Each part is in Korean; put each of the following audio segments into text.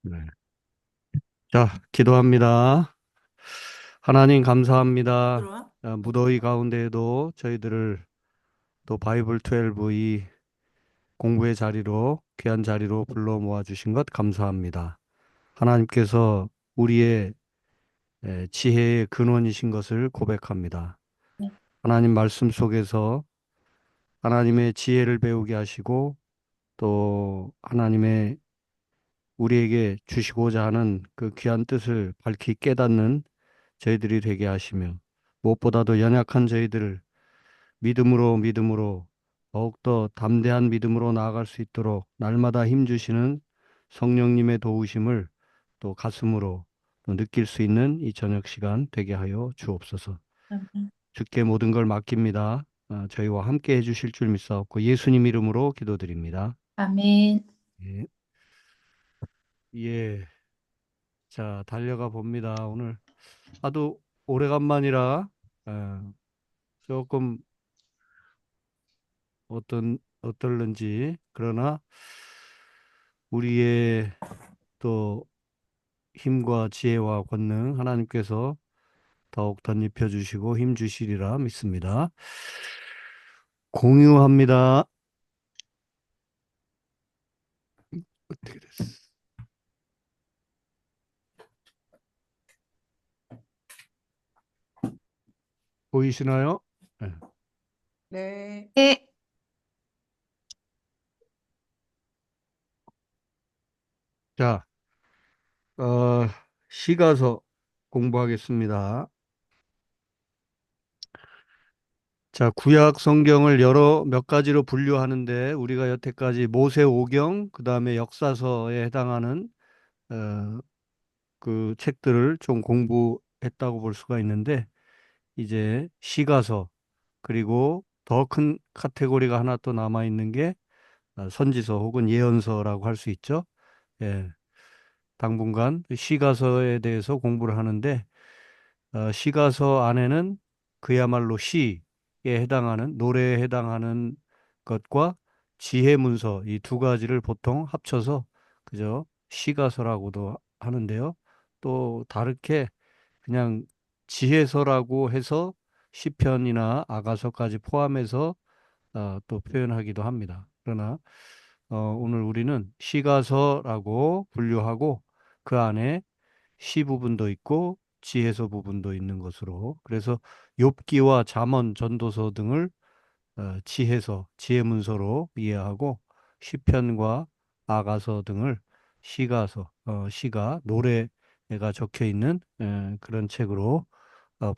네. 자, 기도합니다. 하나님 감사합니다. 들어와? 무더위 가운데에도 저희들을 또 바이블 12 이 공부의 자리로 귀한 자리로 불러 모아 주신 것 감사합니다. 하나님께서 우리의 지혜의 근원이신 것을 고백합니다. 네. 하나님 말씀 속에서 하나님의 지혜를 배우게 하시고 또 하나님의 우리에게 주시고자 하는 그 귀한 뜻을 밝히 깨닫는 저희들이 되게 하시며 무엇보다도 연약한 저희들을 믿음으로 더욱더 담대한 믿음으로 나아갈 수 있도록 날마다 힘주시는 성령님의 도우심을 또 가슴으로 또 느낄 수 있는 이 저녁 시간 되게 하여 주옵소서. 아멘. 주께 모든 걸 맡깁니다. 저희와 함께 해주실 줄 믿사옵고 예수님 이름으로 기도드립니다. 아멘. 예. 예. 자, 달려가 봅니다. 오늘 하도 오래간만이라 조금 어떨는지 그러나 우리의 또 힘과 지혜와 권능 하나님께서 더욱 덧입혀 주시고 힘 주시리라 믿습니다. 공유합니다. 어떻게 됐어? 보이시나요? 네. 네. 네. 자, 어, 시가서 공부하겠습니다. 자, 구약 성경을 여러 몇 가지로 분류하는데 우리가 여태까지 모세오경, 그다음에 역사서에 해당하는 어, 그 책들을 좀 공부했다고 볼 수가 있는데 이제 시가서 그리고 더 큰 카테고리가 하나 또 남아 있는 게 선지서 혹은 예언서라고 할 수 있죠. 예, 당분간 시가서에 대해서 공부를 하는데 시가서 안에는 그야말로 시에 해당하는 노래에 해당하는 것과 지혜 문서 이 두 가지를 보통 합쳐서 그저 시가서라고도 하는데요. 또 다르게 그냥 지혜서라고 해서 시편이나 아가서까지 포함해서 또 표현하기도 합니다. 그러나 오늘 우리는 시가서라고 분류하고 그 안에 시 부분도 있고 지혜서 부분도 있는 것으로 그래서 욥기와 잠언, 전도서 등을 지혜서, 지혜문서로 이해하고 시편과 아가서 등을 시가서, 시가 노래가 적혀 있는 그런 책으로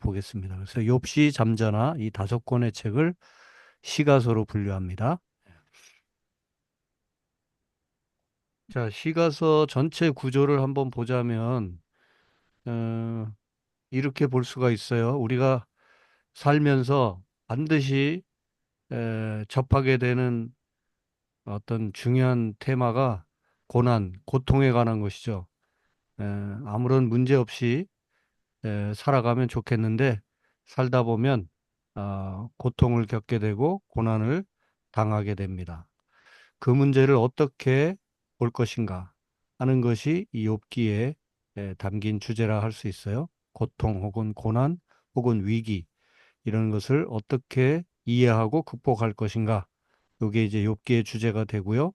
보겠습니다. 그래서 욥시, 잠자나 이 다섯 권의 책을 시가서로 분류합니다. 자, 시가서 전체 구조를 한번 보자면 어, 이렇게 볼 수가 있어요. 우리가 살면서 반드시 접하게 되는 어떤 중요한 테마가 고난, 고통에 관한 것이죠. 에, 아무런 문제 없이 살아가면 좋겠는데 살다 보면 고통을 겪게 되고 고난을 당하게 됩니다. 그 문제를 어떻게 볼 것인가 하는 것이 이 욥기에 담긴 주제라 할 수 있어요. 고통 혹은 고난 혹은 위기 이런 것을 어떻게 이해하고 극복할 것인가. 이게 이제 욥기의 주제가 되고요.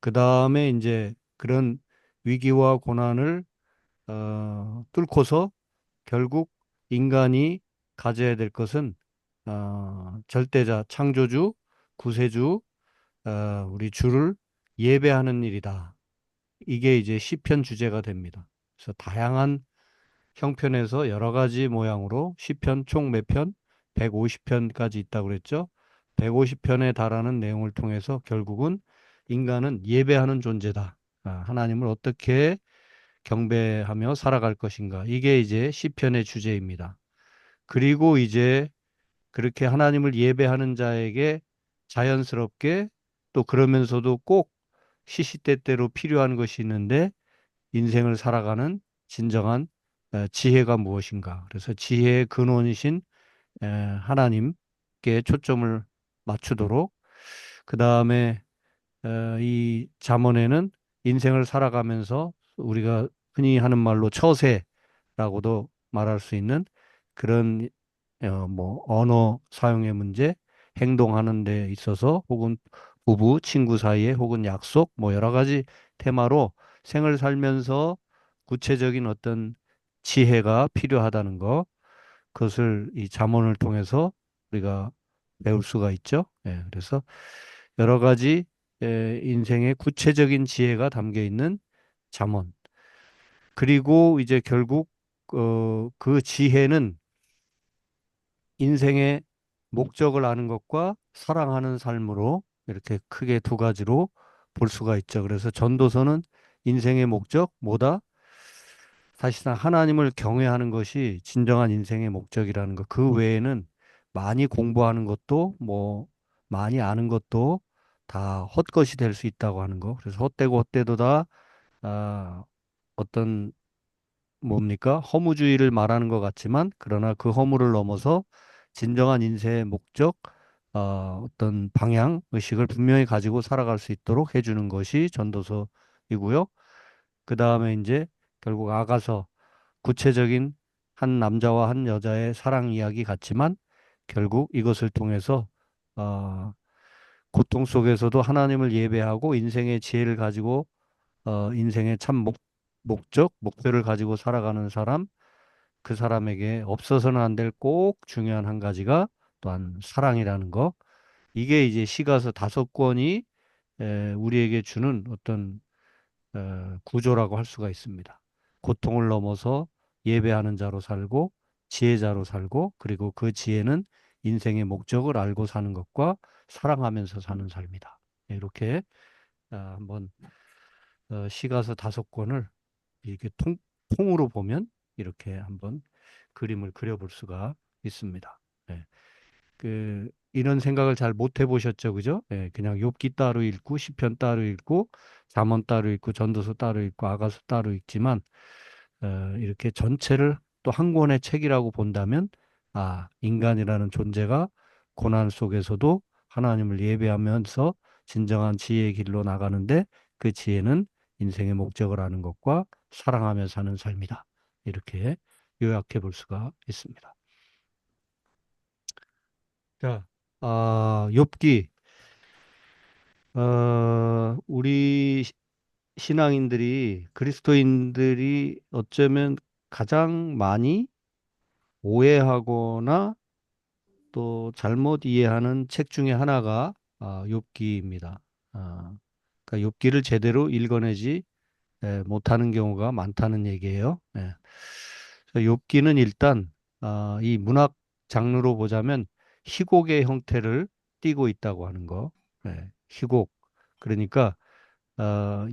그 다음에 이제 그런 위기와 고난을 뚫고서 결국 인간이 가져야 될 것은 절대자, 창조주, 구세주, 우리 주를 예배하는 일이다. 이게 이제 시편 주제가 됩니다. 그래서 다양한 형편에서 여러 가지 모양으로 시편 총 몇 편? 150편까지 있다고 그랬죠. 150편에 달하는 내용을 통해서 결국은 인간은 예배하는 존재다. 하나님을 어떻게 경배하며 살아갈 것인가. 이게 이제 시편의 주제입니다. 그리고 이제 그렇게 하나님을 예배하는 자에게 자연스럽게 또 그러면서도 꼭 시시때때로 필요한 것이 있는데 인생을 살아가는 진정한 지혜가 무엇인가. 그래서 지혜의 근원이신 하나님께 초점을 맞추도록 그 다음에 이 잠언에는 인생을 살아가면서 우리가 흔히 하는 말로 처세라고도 말할 수 있는 그런 뭐 언어 사용의 문제, 행동하는 데 있어서 혹은 부부, 친구 사이에 혹은 약속 뭐 여러 가지 테마로 생을 살면서 구체적인 어떤 지혜가 필요하다는 거, 그것을 이 잠언을 통해서 우리가 배울 수가 있죠. 예, 그래서 여러 가지 인생의 구체적인 지혜가 담겨 있는 잠언. 그리고 이제 결국 그 지혜는 인생의 목적을 아는 것과 사랑하는 삶으로 이렇게 크게 두 가지로 볼 수가 있죠. 그래서 전도서는 인생의 목적, 뭐다? 사실상 하나님을 경외하는 것이 진정한 인생의 목적이라는 것. 그 외에는 많이 공부하는 것도 뭐 많이 아는 것도 다 헛것이 될 수 있다고 하는 거. 그래서 헛되고 헛되도다 어떤 뭡니까? 허무주의를 말하는 것 같지만, 그러나 그 허무를 넘어서 진정한 인생의 목적, 어떤 방향, 의식을 분명히 가지고 살아갈 수 있도록 해주는 것이 전도서이고요. 그 다음에 이제 결국 아가서, 구체적인 한 남자와 한 여자의 사랑 이야기 같지만, 결국 이것을 통해서, 어, 고통 속에서도 하나님을 예배하고 인생의 지혜를 가지고, 인생의 참 목적, 목표를 가지고 살아가는 사람, 그 사람에게 없어서는 안 될 꼭 중요한 한 가지가 또한 사랑이라는 거. 이게 이제 시가서 5권이 우리에게 주는 어떤 구조라고 할 수가 있습니다. 고통을 넘어서 예배하는 자로 살고 지혜자로 살고, 그리고 그 지혜는 인생의 목적을 알고 사는 것과 사랑하면서 사는 삶이다. 이렇게 한번 시가서 5권을 이렇게 통으로 보면 이렇게 한번 그림을 그려볼 수가 있습니다. 네. 이런 생각을 잘 못 해보셨죠, 그죠? 예, 그냥 욥기 따로 읽고 시편 따로 읽고 잠언 따로 읽고 전도서 따로 읽고 아가서 따로 읽지만 이렇게 전체를 또 한 권의 책이라고 본다면 인간이라는 존재가 고난 속에서도 하나님을 예배하면서 진정한 지혜의 길로 나가는데, 그 지혜는 인생의 목적을 아는 것과 사랑하며 사는 삶이다. 이렇게 요약해 볼 수가 있습니다. 자, 욥기. 우리 신앙인들이, 그리스도인들이 어쩌면 가장 많이 오해하거나 또 잘못 이해하는 책 중에 하나가 욥기입니다. 그러니까 욥기를 제대로 읽어내지 못하는 경우가 많다는 얘기예요. 예. 그래서 욥기는 일단 이 문학 장르로 보자면 희곡의 형태를 띠고 있다고 하는 거. 예. 희곡. 그러니까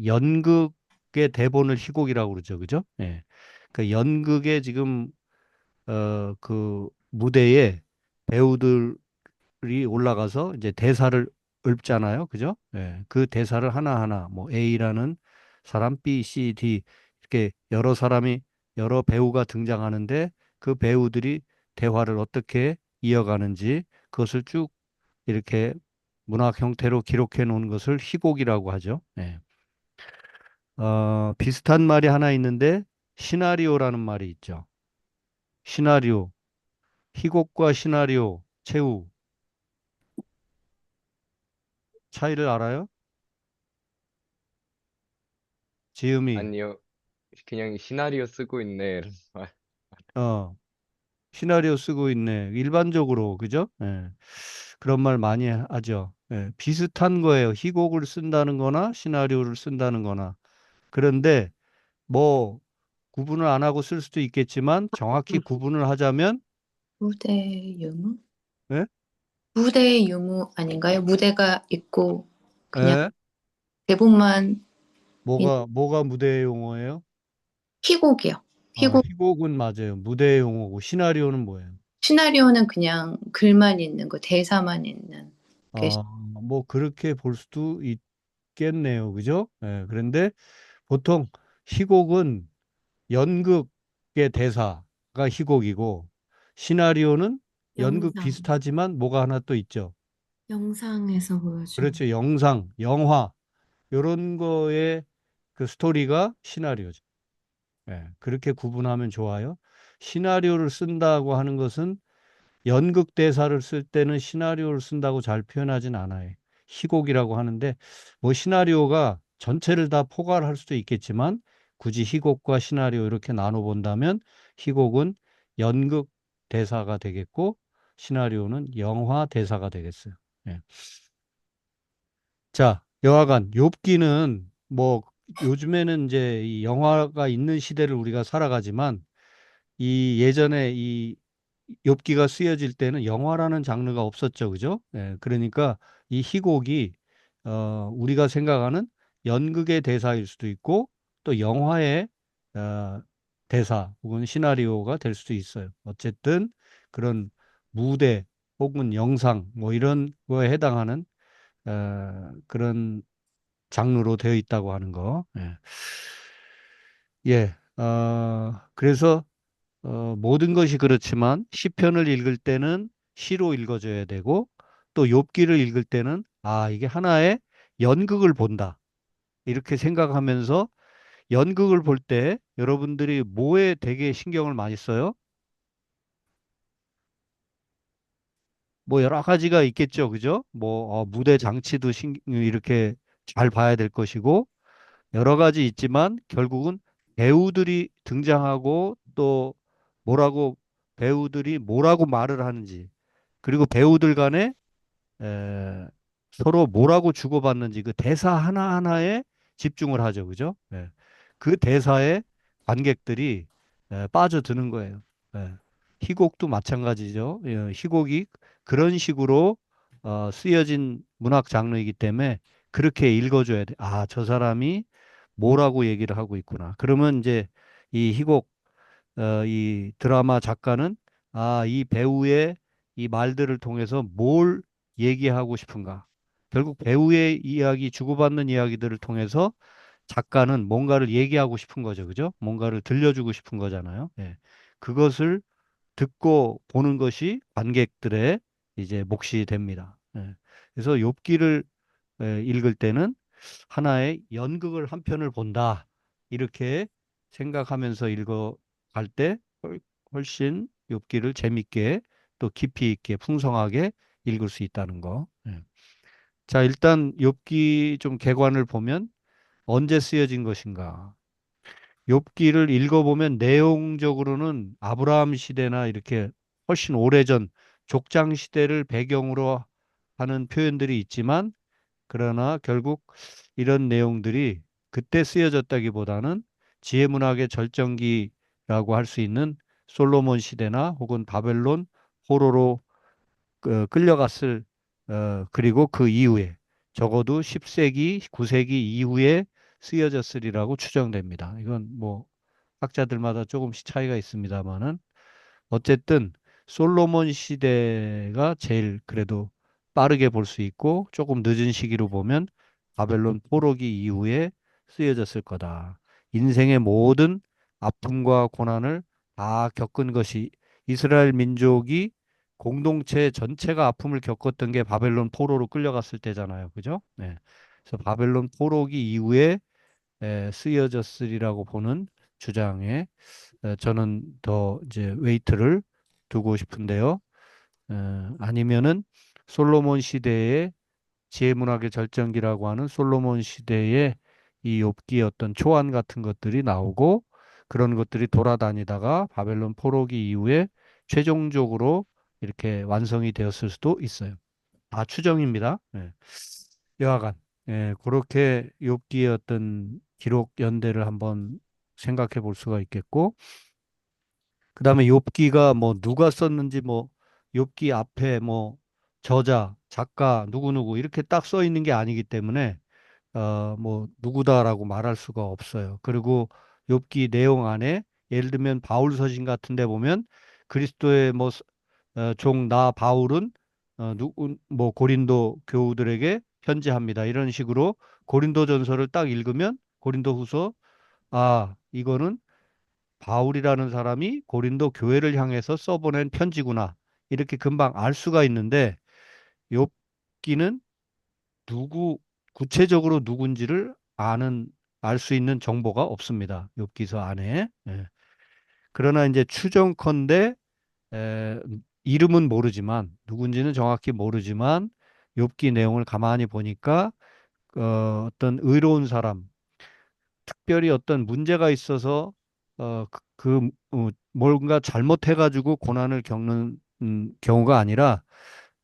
연극의 대본을 희곡이라고 그러죠, 그죠? 예. 그 연극의 지금 그 무대에 배우들이 올라가서 이제 대사를 읊잖아요. 그죠? 예. 그 대사를 하나하나 뭐 A라는 사람, B, C, D 이렇게 여러 사람이, 여러 배우가 등장하는데 그 배우들이 대화를 어떻게 이어가는지 그것을 쭉 이렇게 문학 형태로 기록해 놓은 것을 희곡이라고 하죠. 예. 비슷한 말이 하나 있는데 시나리오라는 말이 있죠. 시나리오. 희곡과 시나리오, 최후 차이를 알아요? 지음이. 아니요. 그냥 시나리오 쓰고 있네. 이런 말. 어, 시나리오 쓰고 있네. 일반적으로, 그죠? 예. 그런 말 많이 하죠. 예. 비슷한 거예요. 희곡을 쓴다는 거나 시나리오를 쓴다는 거나. 그런데 뭐 구분을 안 하고 쓸 수도 있겠지만 정확히 구분을 하자면 무대 유무? 예? 무대 유무 아닌가요? 무대가 있고 그냥 예? 대본만 있는 뭐가 무대 용어예요? 희곡이요. 희곡 희곡은 맞아요. 무대 용어고 시나리오는 뭐예요? 시나리오는 그냥 글만 있는 거, 대사만 있는 게 아, 뭐 그렇게 볼 수도 있겠네요. 그죠? 예, 그런데 보통 희곡은 연극의 대사가 희곡이고 시나리오는 연극 영상, 비슷하지만 뭐가 하나 또 있죠. 영상에서 보여준 그렇죠. 영상, 영화 이런 거에 그 스토리가 시나리오죠. 예, 그렇게 구분하면 좋아요. 시나리오를 쓴다고 하는 것은 연극 대사를 쓸 때는 시나리오를 쓴다고 잘 표현하진 않아요. 희곡이라고 하는데 뭐 시나리오가 전체를 다 포괄할 수도 있겠지만 굳이 희곡과 시나리오 이렇게 나눠 본다면 희곡은 연극 대사가 되겠고 시나리오는 영화 대사가 되겠어요. 예. 자, 여하간 욥기는 뭐 요즘에는 이제 이 영화가 있는 시대를 우리가 살아가지만 이 예전에 이 욥기가 쓰여질 때는 영화라는 장르가 없었죠. 그죠? 예, 그러니까 이 희곡이 우리가 생각하는 연극의 대사일 수도 있고 또 영화의 어, 대사 혹은 시나리오가 될 수도 있어요. 어쨌든 그런 무대 혹은 영상 뭐 이런 거에 해당하는 그런 장르로 되어 있다고 하는 거. 예. 예. 그래서 모든 것이 그렇지만 시편을 읽을 때는 시로 읽어줘야 되고 또 욥기를 읽을 때는 아, 이게 하나의 연극을 본다. 이렇게 생각하면서 연극을 볼 때 여러분들이 뭐에 되게 신경을 많이 써요? 뭐 여러 가지가 있겠죠. 그죠? 뭐 무대 장치도 이렇게 잘 봐야 될 것이고 여러 가지 있지만 결국은 배우들이 등장하고 또 뭐라고 배우들이 뭐라고 말을 하는지 그리고 배우들 간에 에, 서로 뭐라고 주고받는지 그 대사 하나하나에 집중을 하죠. 그죠? 예. 그 대사에 관객들이 빠져드는 거예요. 예. 희곡도 마찬가지죠. 예, 희곡이 그런 식으로 쓰여진 문학 장르이기 때문에 그렇게 읽어줘야 돼. 아, 저 사람이 뭐라고 얘기를 하고 있구나. 그러면 이제 이 희곡 이 드라마 작가는 아, 이 배우의 이 말들을 통해서 뭘 얘기하고 싶은가. 결국 배우의 이야기, 주고받는 이야기들을 통해서 작가는 뭔가를 얘기하고 싶은 거죠. 그죠? 뭔가를 들려주고 싶은 거잖아요. 예. 그것을 듣고 보는 것이 관객들의 이제 몫이 됩니다. 예. 그래서 욥기를 읽을 때는 하나의 연극을 한 편을 본다. 이렇게 생각하면서 읽어갈 때 훨씬 욥기를 재밌게 또 깊이 있게 풍성하게 읽을 수 있다는 거. 예. 자, 일단 욥기 좀 개관을 보면 언제 쓰여진 것인가? 욥기를 읽어보면 내용적으로는 아브라함 시대나 이렇게 훨씬 오래전 족장 시대를 배경으로 하는 표현들이 있지만 그러나 결국 이런 내용들이 그때 쓰여졌다기보다는 지혜문학의 절정기라고 할 수 있는 솔로몬 시대나 혹은 바벨론 포로로 끌려갔을 그리고 그 이후에 적어도 10세기, 9세기 이후에 쓰여졌으리라고 추정됩니다. 이건 뭐 학자들마다 조금씩 차이가 있습니다만은 어쨌든 솔로몬 시대가 제일 그래도 빠르게 볼 수 있고 조금 늦은 시기로 보면 바벨론 포로기 이후에 쓰여졌을 거다. 인생의 모든 아픔과 고난을 다 겪은 것이 이스라엘 민족이 공동체 전체가 아픔을 겪었던 게 바벨론 포로로 끌려갔을 때잖아요. 그죠? 네. 그래서 바벨론 포로기 이후에 쓰여졌으리라고 보는 주장에 저는 더 이제 웨이트를 두고 싶은데요. 아니면은 솔로몬 시대의 지혜문학의 절정기라고 하는 솔로몬 시대의 이 욥기의 어떤 초안 같은 것들이 나오고 그런 것들이 돌아다니다가 바벨론 포로기 이후에 최종적으로 이렇게 완성이 되었을 수도 있어요. 다 추정입니다. 예. 여하간 그렇게 욥기의 어떤 기록 연대를 한번 생각해 볼 수가 있겠고 그다음에 욥기가 뭐 누가 썼는지 뭐 욥기 앞에 뭐 저자, 작가 누구누구 이렇게 딱 써 있는 게 아니기 때문에 뭐 누구다라고 말할 수가 없어요. 그리고 욥기 내용 안에 예를 들면 바울 서신 같은 데 보면 그리스도의 뭐 종 나 바울은 누구 뭐 고린도 교우들에게 편지합니다. 이런 식으로 고린도전서를 딱 읽으면 고린도후서 아, 이거는 바울이라는 사람이 고린도 교회를 향해서 써보낸 편지구나. 이렇게 금방 알 수가 있는데 욥기는 누구 구체적으로 누군지를 아는 알 수 있는 정보가 없습니다. 욥기서 안에. 예. 그러나 이제 추정컨대 이름은 모르지만 누군지는 정확히 모르지만 욥기 내용을 가만히 보니까 어떤 의로운 사람, 특별히 어떤 문제가 있어서 뭔가 잘못해가지고 고난을 겪는 경우가 아니라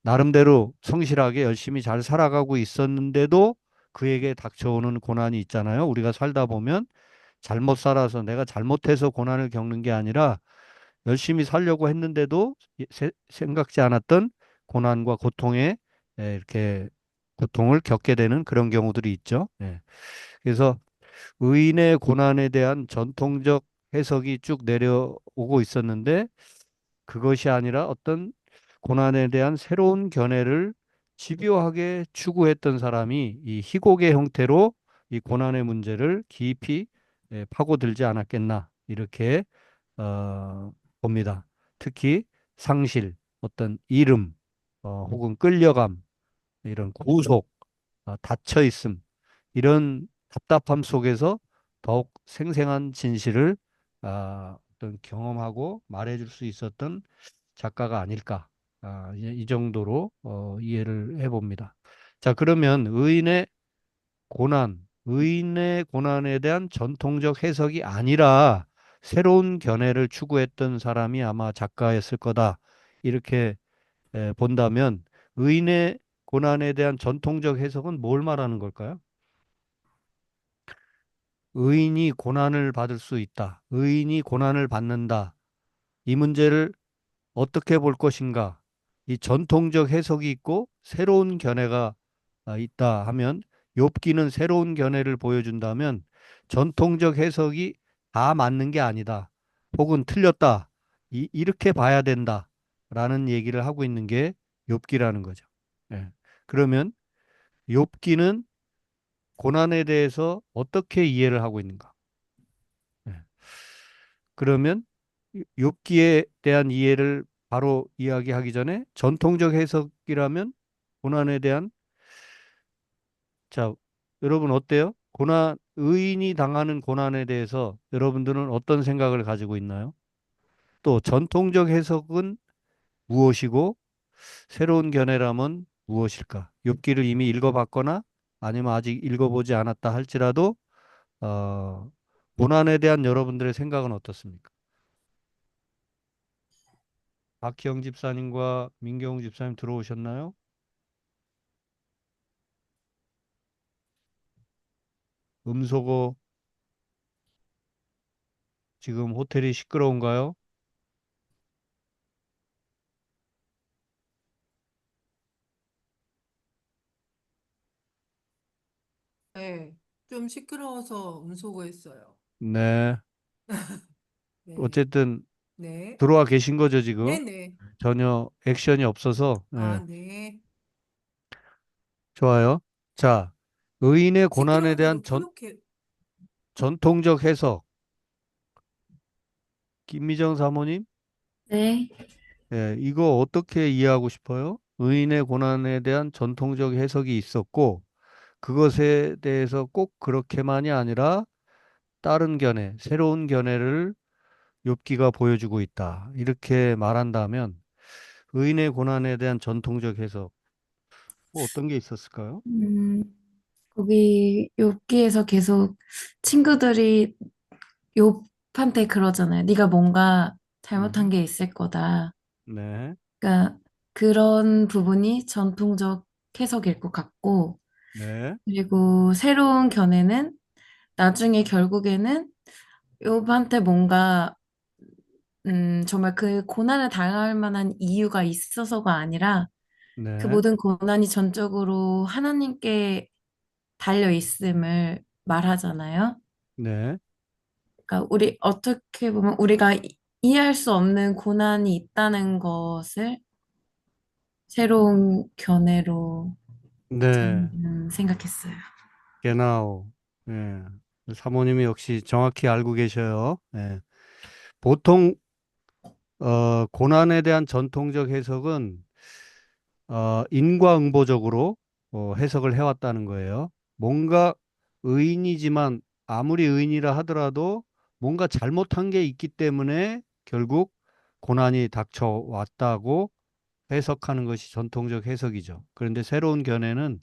나름대로 성실하게 열심히 잘 살아가고 있었는데도 그에게 닥쳐오는 고난이 있잖아요. 우리가 살다 보면 잘못 살아서 내가 잘못해서 고난을 겪는 게 아니라 열심히 살려고 했는데도 생각지 않았던 고난과 고통에 이렇게 고통을 겪게 되는 그런 경우들이 있죠. 예. 그래서 의인의 고난에 대한 전통적 해석이 쭉 내려오고 있었는데 그것이 아니라 어떤 고난에 대한 새로운 견해를 집요하게 추구했던 사람이 이 희곡의 형태로 이 고난의 문제를 깊이 파고들지 않았겠나 이렇게 봅니다. 특히 상실, 어떤 이름, 혹은 끌려감, 이런 구속, 닫혀 있음 이런 답답함 속에서 더욱 생생한 진실을 어떤 경험하고 말해줄 수 있었던 작가가 아닐까. 이 정도로 이해를 해봅니다. 자, 그러면 의인의 고난에 대한 전통적 해석이 아니라 새로운 견해를 추구했던 사람이 아마 작가였을 거다. 이렇게 본다면 의인의 고난에 대한 전통적 해석은 뭘 말하는 걸까요? 의인이 고난을 받을 수 있다. 의인이 고난을 받는다. 이 문제를 어떻게 볼 것인가? 이 전통적 해석이 있고 새로운 견해가 있다 하면 욥기는 새로운 견해를 보여준다면 전통적 해석이 다 맞는 게 아니다. 혹은 틀렸다. 이렇게 봐야 된다라는 얘기를 하고 있는 게 욥기라는 거죠. 예. 그러면 욥기는 고난에 대해서 어떻게 이해를 하고 있는가? 예. 그러면 욥기에 대한 이해를 바로 이야기하기 전에 전통적 해석이라면 고난에 대한 자, 여러분 어때요? 의인이 당하는 고난에 대해서 여러분들은 어떤 생각을 가지고 있나요? 또 전통적 해석은 무엇이고 새로운 견해라면 무엇일까? 욥기를 이미 읽어봤거나 아니면 아직 읽어보지 않았다 할지라도 어, 고난에 대한 여러분들의 생각은 어떻습니까? 박희영 집사님과 민경훈 집사님 들어오셨나요? 음소거 지금 호텔이 시끄러운가요? 네, 좀 시끄러워서 음소거했어요. 네. 네, 어쨌든 네, 들어와 계신 거죠, 지금? 네네. 전혀 액션이 없어서. 아, 네. 네. 좋아요. 자, 의인의 고난에 대한 시끄러워서 켜놓게. 전통적 해석. 김미정 사모님, 네. 예, 이거 어떻게 이해하고 싶어요? 의인의 고난에 대한 전통적 해석이 있었고, 그것에 대해서 꼭 그렇게만이 아니라 다른 견해, 새로운 견해를 욥기가 보여주고 있다. 이렇게 말한다면 의인의 고난에 대한 전통적 해석 뭐 어떤 게 있었을까요? 음, 거기 욥기에서 계속 친구들이 욥한테 그러잖아요. 네가 뭔가 잘못한 음, 게 있을 거다. 네, 그러니까 그런 부분이 전통적 해석일 것 같고, 네, 그리고 새로운 견해는 나중에 결국에는 욥한테 뭔가 정말 그 고난을 당할 만한 이유가 있어서가 아니라 그 네, 모든 고난이 전적으로 하나님께 달려 있음을 말하잖아요. 네, 그러니까 우리 어떻게 보면 우리가 이해할 수 없는 고난이 있다는 것을 새로운 견해로 네, 저는 생각했어요. 게나우. 예. 사모님이 역시 정확히 알고 계셔요. 예. 보통 고난에 대한 전통적 해석은 인과응보적으로 해석을 해왔다는 거예요. 뭔가 의인이지만 아무리 의인이라 하더라도 뭔가 잘못한 게 있기 때문에 결국 고난이 닥쳐왔다고 해석하는 것이 전통적 해석이죠. 그런데 새로운 견해는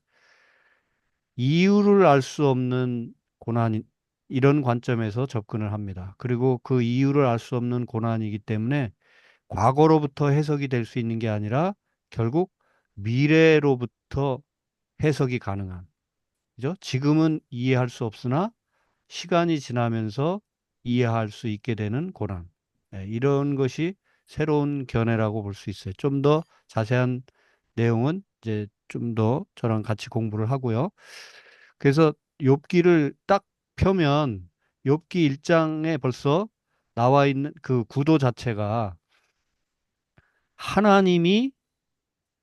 이유를 알 수 없는 고난, 이런 관점에서 접근을 합니다. 그리고 그 이유를 알 수 없는 고난이기 때문에 과거로부터 해석이 될 수 있는 게 아니라 결국 미래로부터 해석이 가능한, 그죠? 지금은 이해할 수 없으나 시간이 지나면서 이해할 수 있게 되는 고난. 이런 것이 새로운 견해라고 볼 수 있어요. 좀 더 자세한 내용은 이제 좀 더 저랑 같이 공부를 하고요. 그래서 욥기를 딱 펴면 욥기 1장에 벌써 나와 있는 그 구도 자체가 하나님이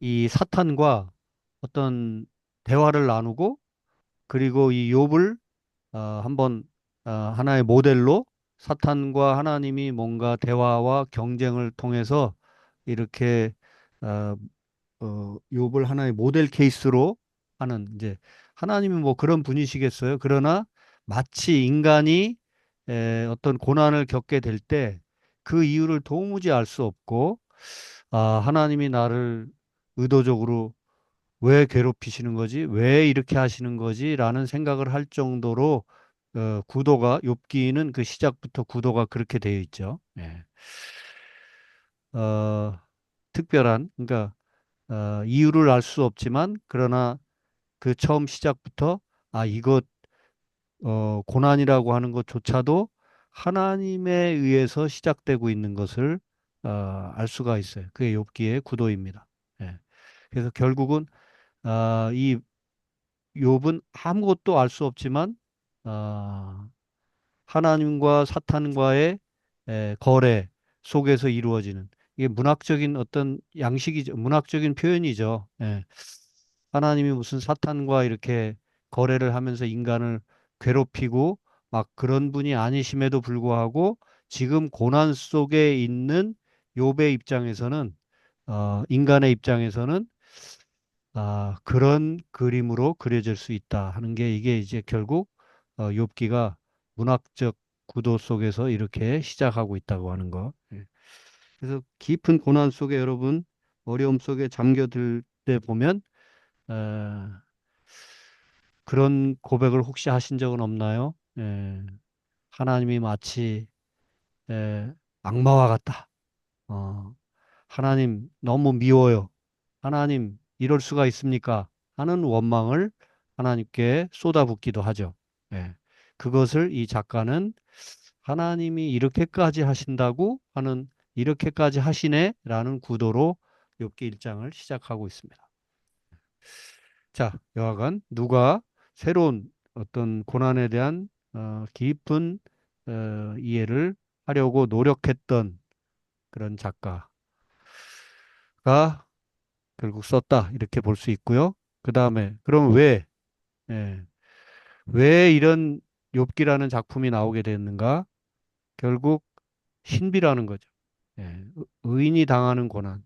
이 사탄과 어떤 대화를 나누고 그리고 이 욥을 한번 하나의 모델로 사탄과 하나님이 뭔가 대화와 경쟁을 통해서 이렇게 어, 욥을 하나의 모델 케이스로 하는 이제 하나님이 뭐 그런 분이시겠어요. 그러나 마치 인간이 어떤 고난을 겪게 될 때 그 이유를 도무지 알 수 없고 하나님이 나를 의도적으로 왜 괴롭히시는 거지? 왜 이렇게 하시는 거지? 라는 생각을 할 정도로 구도가 욥기는 그 시작부터 구도가 그렇게 되어 있죠. 예. 어, 특별한 그러니까 이유를 알 수 없지만 그러나 그 처음 시작부터 이것 고난이라고 하는 것조차도 하나님에 의해서 시작되고 있는 것을 알 수가 있어요. 그게 욥기의 구도입니다. 예. 그래서 결국은 이 욥은 아무것도 알 수 없지만 아, 하나님과 사탄과의 거래 속에서 이루어지는 이게 문학적인 어떤 양식이죠. 문학적인 표현이죠. 예. 하나님이 무슨 사탄과 이렇게 거래를 하면서 인간을 괴롭히고 막 그런 분이 아니심에도 불구하고 지금 고난 속에 있는 욥의 입장에서는 인간의 입장에서는 그런 그림으로 그려질 수 있다 하는 게 이게 이제 결국 욥기가 문학적 구도 속에서 이렇게 시작하고 있다고 하는 거. 예. 그래서 깊은 고난 속에 여러분 어려움 속에 잠겨들 때 보면 어, 그런 고백을 혹시 하신 적은 없나요? 예. 하나님이 마치 악마와 같다. 어, 하나님 너무 미워요. 하나님 이럴 수가 있습니까? 하는 원망을 하나님께 쏟아붓기도 하죠. 예. 그것을 이 작가는 하나님이 이렇게까지 하신다고 하는 이렇게까지 하시네라는 구도로 욥기 1장을 시작하고 있습니다. 자, 여하간 누가 새로운 어떤 고난에 대한 깊은 이해를 하려고 노력했던 그런 작가가 결국 썼다 이렇게 볼 수 있고요. 그 다음에 그럼 예, 왜 이런 욥기라는 작품이 나오게 됐는가? 결국 신비라는 거죠. 예, 의인이 당하는 고난.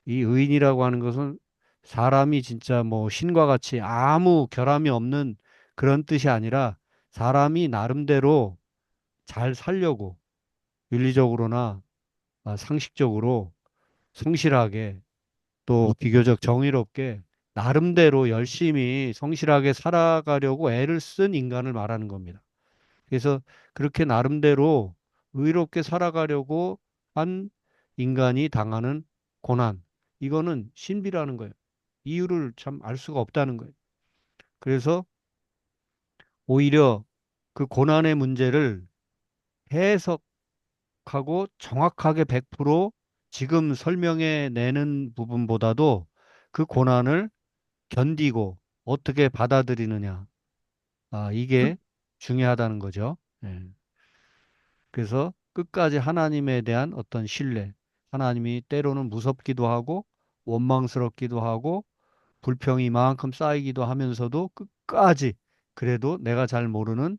이 의인이라고 하는 것은 사람이 진짜 뭐 신과 같이 아무 결함이 없는 그런 뜻이 아니라 사람이 나름대로 잘 살려고 윤리적으로나 상식적으로 성실하게 또 비교적 정의롭게 나름대로 열심히 성실하게 살아가려고 애를 쓴 인간을 말하는 겁니다. 그래서 그렇게 나름대로 의롭게 살아가려고 한 인간이 당하는 고난. 이거는 신비라는 거예요. 이유를 참 알 수가 없다는 거예요. 그래서 오히려 그 고난의 문제를 해석하고 정확하게 100% 지금 설명해 내는 부분보다도 그 고난을 견디고 어떻게 받아들이느냐. 이게 중요하다는 거죠. 예. 그래서 끝까지 하나님에 대한 어떤 신뢰, 하나님이 때로는 무섭기도 하고 원망스럽기도 하고 불평이 이만큼 쌓이기도 하면서도 끝까지 그래도 내가 잘 모르는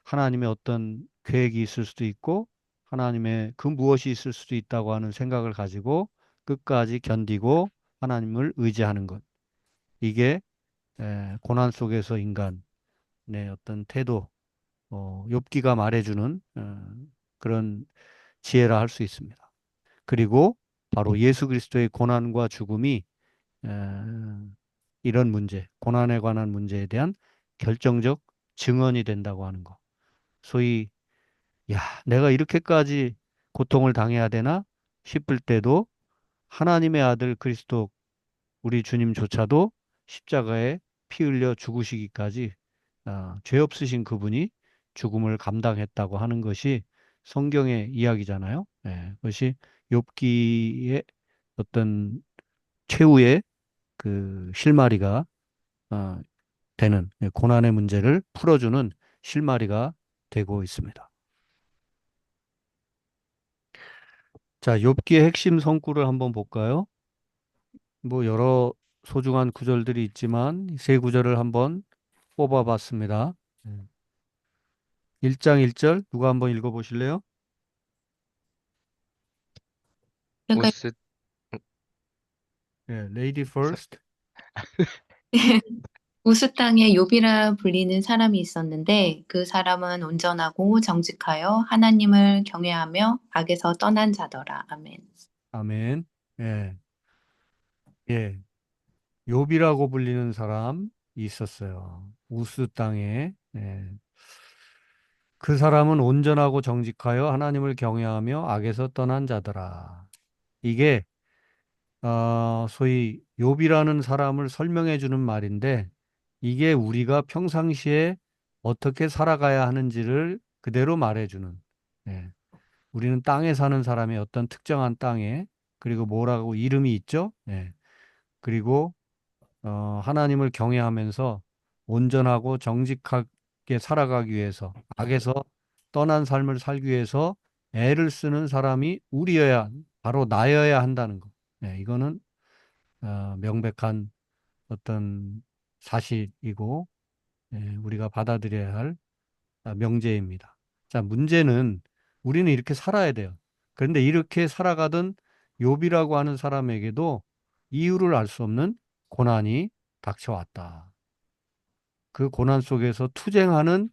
하나님의 어떤 계획이 있을 수도 있고 하나님의 그 무엇이 있을 수도 있다고 하는 생각을 가지고 끝까지 견디고 하나님을 의지하는 것. 이게 고난 속에서 인간의 어떤 태도, 욥기가 말해주는 그런 지혜라 할 수 있습니다. 그리고 바로 예수 그리스도의 고난과 죽음이 이런 문제, 고난에 관한 문제에 대한 결정적 증언이 된다고 하는 거. 소위 야, 내가 이렇게까지 고통을 당해야 되나 싶을 때도 하나님의 아들 그리스도 우리 주님조차도 십자가에 피 흘려 죽으시기까지 죄 없으신 그분이 죽음을 감당했다고 하는 것이 성경의 이야기잖아요. 예, 그것이 욥기의 어떤 최후의 그 실마리가 어, 되는 고난의 문제를 풀어주는 실마리가 되고 있습니다. 자, 욥기의 핵심 성구를 한번 볼까요? 뭐 여러 소중한 구절들이 있지만 세 구절을 한번 뽑아봤습니다. 1장 1절 누가 한번 읽어보실래요? 그러니까 우스 예, Lady first. 우스 땅에 욥이라 불리는 사람이 있었는데 그 사람은 온전하고 정직하여 하나님을 경외하며 악에서 떠난 자더라. 아멘. 아멘. 예, 예. 욥이라고 불리는 사람 있었어요. 우스 땅에. 예. 그 사람은 온전하고 정직하여 하나님을 경외하며 악에서 떠난 자더라. 이게 소위 욥이라는 사람을 설명해 주는 말인데 이게 우리가 평상시에 어떻게 살아가야 하는지를 그대로 말해 주는. 예. 우리는 땅에 사는 사람이 어떤 특정한 땅에 그리고 뭐라고 이름이 있죠. 예. 그리고 하나님을 경외하면서 온전하고 정직하게 살아가기 위해서 악에서 떠난 삶을 살기 위해서 애를 쓰는 사람이 우리여야 바로 나여야 한다는 거. 예, 이거는 명백한 어떤 사실이고 우리가 받아들여야 할 명제입니다. 자, 문제는 우리는 이렇게 살아야 돼요. 그런데 이렇게 살아가던 욥이라고 하는 사람에게도 이유를 알 수 없는 고난이 닥쳐왔다. 그 고난 속에서 투쟁하는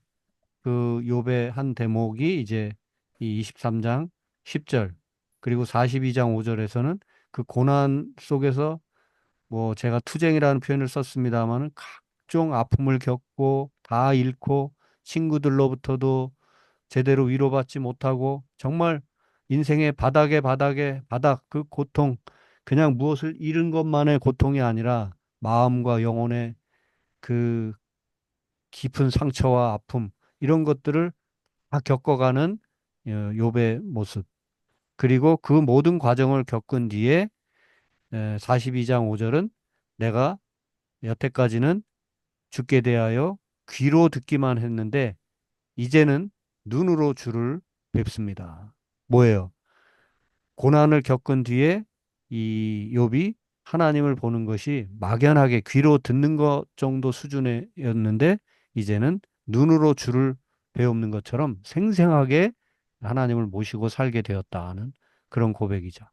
그 욥의 한 대목이 이제 이 23장 10절 그리고 42장 5절에서는 그 고난 속에서 뭐 제가 투쟁이라는 표현을 썼습니다마는 각종 아픔을 겪고 다 잃고 친구들로부터도 제대로 위로받지 못하고 정말 인생의 바닥 그 고통 그냥 무엇을 잃은 것만의 고통이 아니라 마음과 영혼의 그 깊은 상처와 아픔 이런 것들을 다 겪어가는 욥의 모습 그리고 그 모든 과정을 겪은 뒤에 42장 5절은 내가 여태까지는 주께 대하여 귀로 듣기만 했는데 이제는 눈으로 주를 뵙습니다. 뭐예요? 고난을 겪은 뒤에 이 욥이 하나님을 보는 것이 막연하게 귀로 듣는 것 정도 수준이었는데 이제는 눈으로 주를 배우는 것처럼 생생하게 하나님을 모시고 살게 되었다는 그런 고백이죠.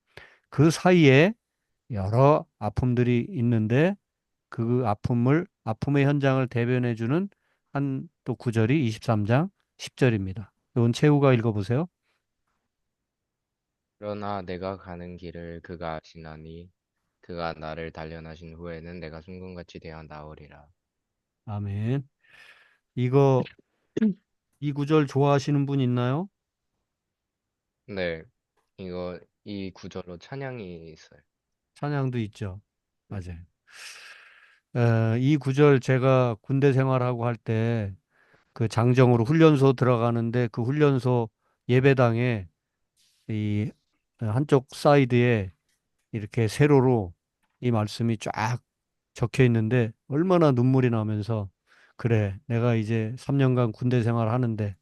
그 사이에 여러 아픔들이 있는데 그 아픔의 현장을 대변해 주는 한 또 구절이 23장 10절입니다. 이건 최후가 읽어보세요. 그러나 내가 가는 길을 그가 아시나니 그가 나를 단련하신 후에는 내가 순금같이 되어 나오리라. 아멘. 이거 이 구절 좋아하시는 분 있나요? 네, 이 구절로 찬양이 있어요. 찬양도 있죠. 맞아요. 이 구절 제가 군대 생활하고 할 때 그 장정으로 훈련소 들어가는데 그 훈련소 예배당에 이 한쪽 사이드에 이렇게 세로로 이 말씀이 쫙 적혀 있는데 얼마나 눈물이 나면서 그래 내가 이제 3년간 군대 생활 하는데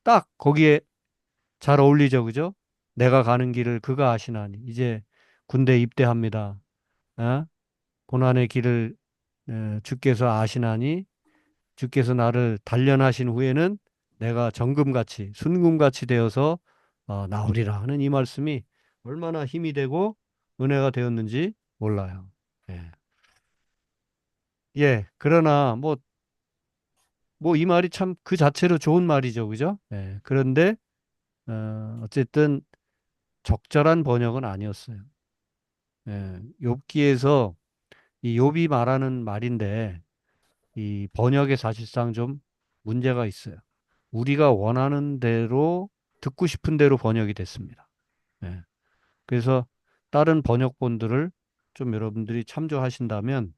딱 거기에 잘 어울리죠 그죠? 내가 가는 길을 그가 아시나니 이제 군대 입대합니다. 어? 고난의 길을 주께서 아시나니 주께서 나를 단련하신 후에는 내가 정금같이 순금같이 되어서 나오리라 하는 이 말씀이 얼마나 힘이 되고 은혜가 되었는지 몰라요. 예. 예, 그러나 뭐 뭐 이 말이 참 그 자체로 좋은 말이죠. 그죠? 예. 그런데 어쨌든 적절한 번역은 아니었어요. 예. 욥기에서 이 욥이 말하는 말인데 이 번역에 사실상 좀 문제가 있어요. 우리가 원하는 대로 듣고 싶은 대로 번역이 됐습니다. 예. 그래서 다른 번역본들을 좀 여러분들이 참조하신다면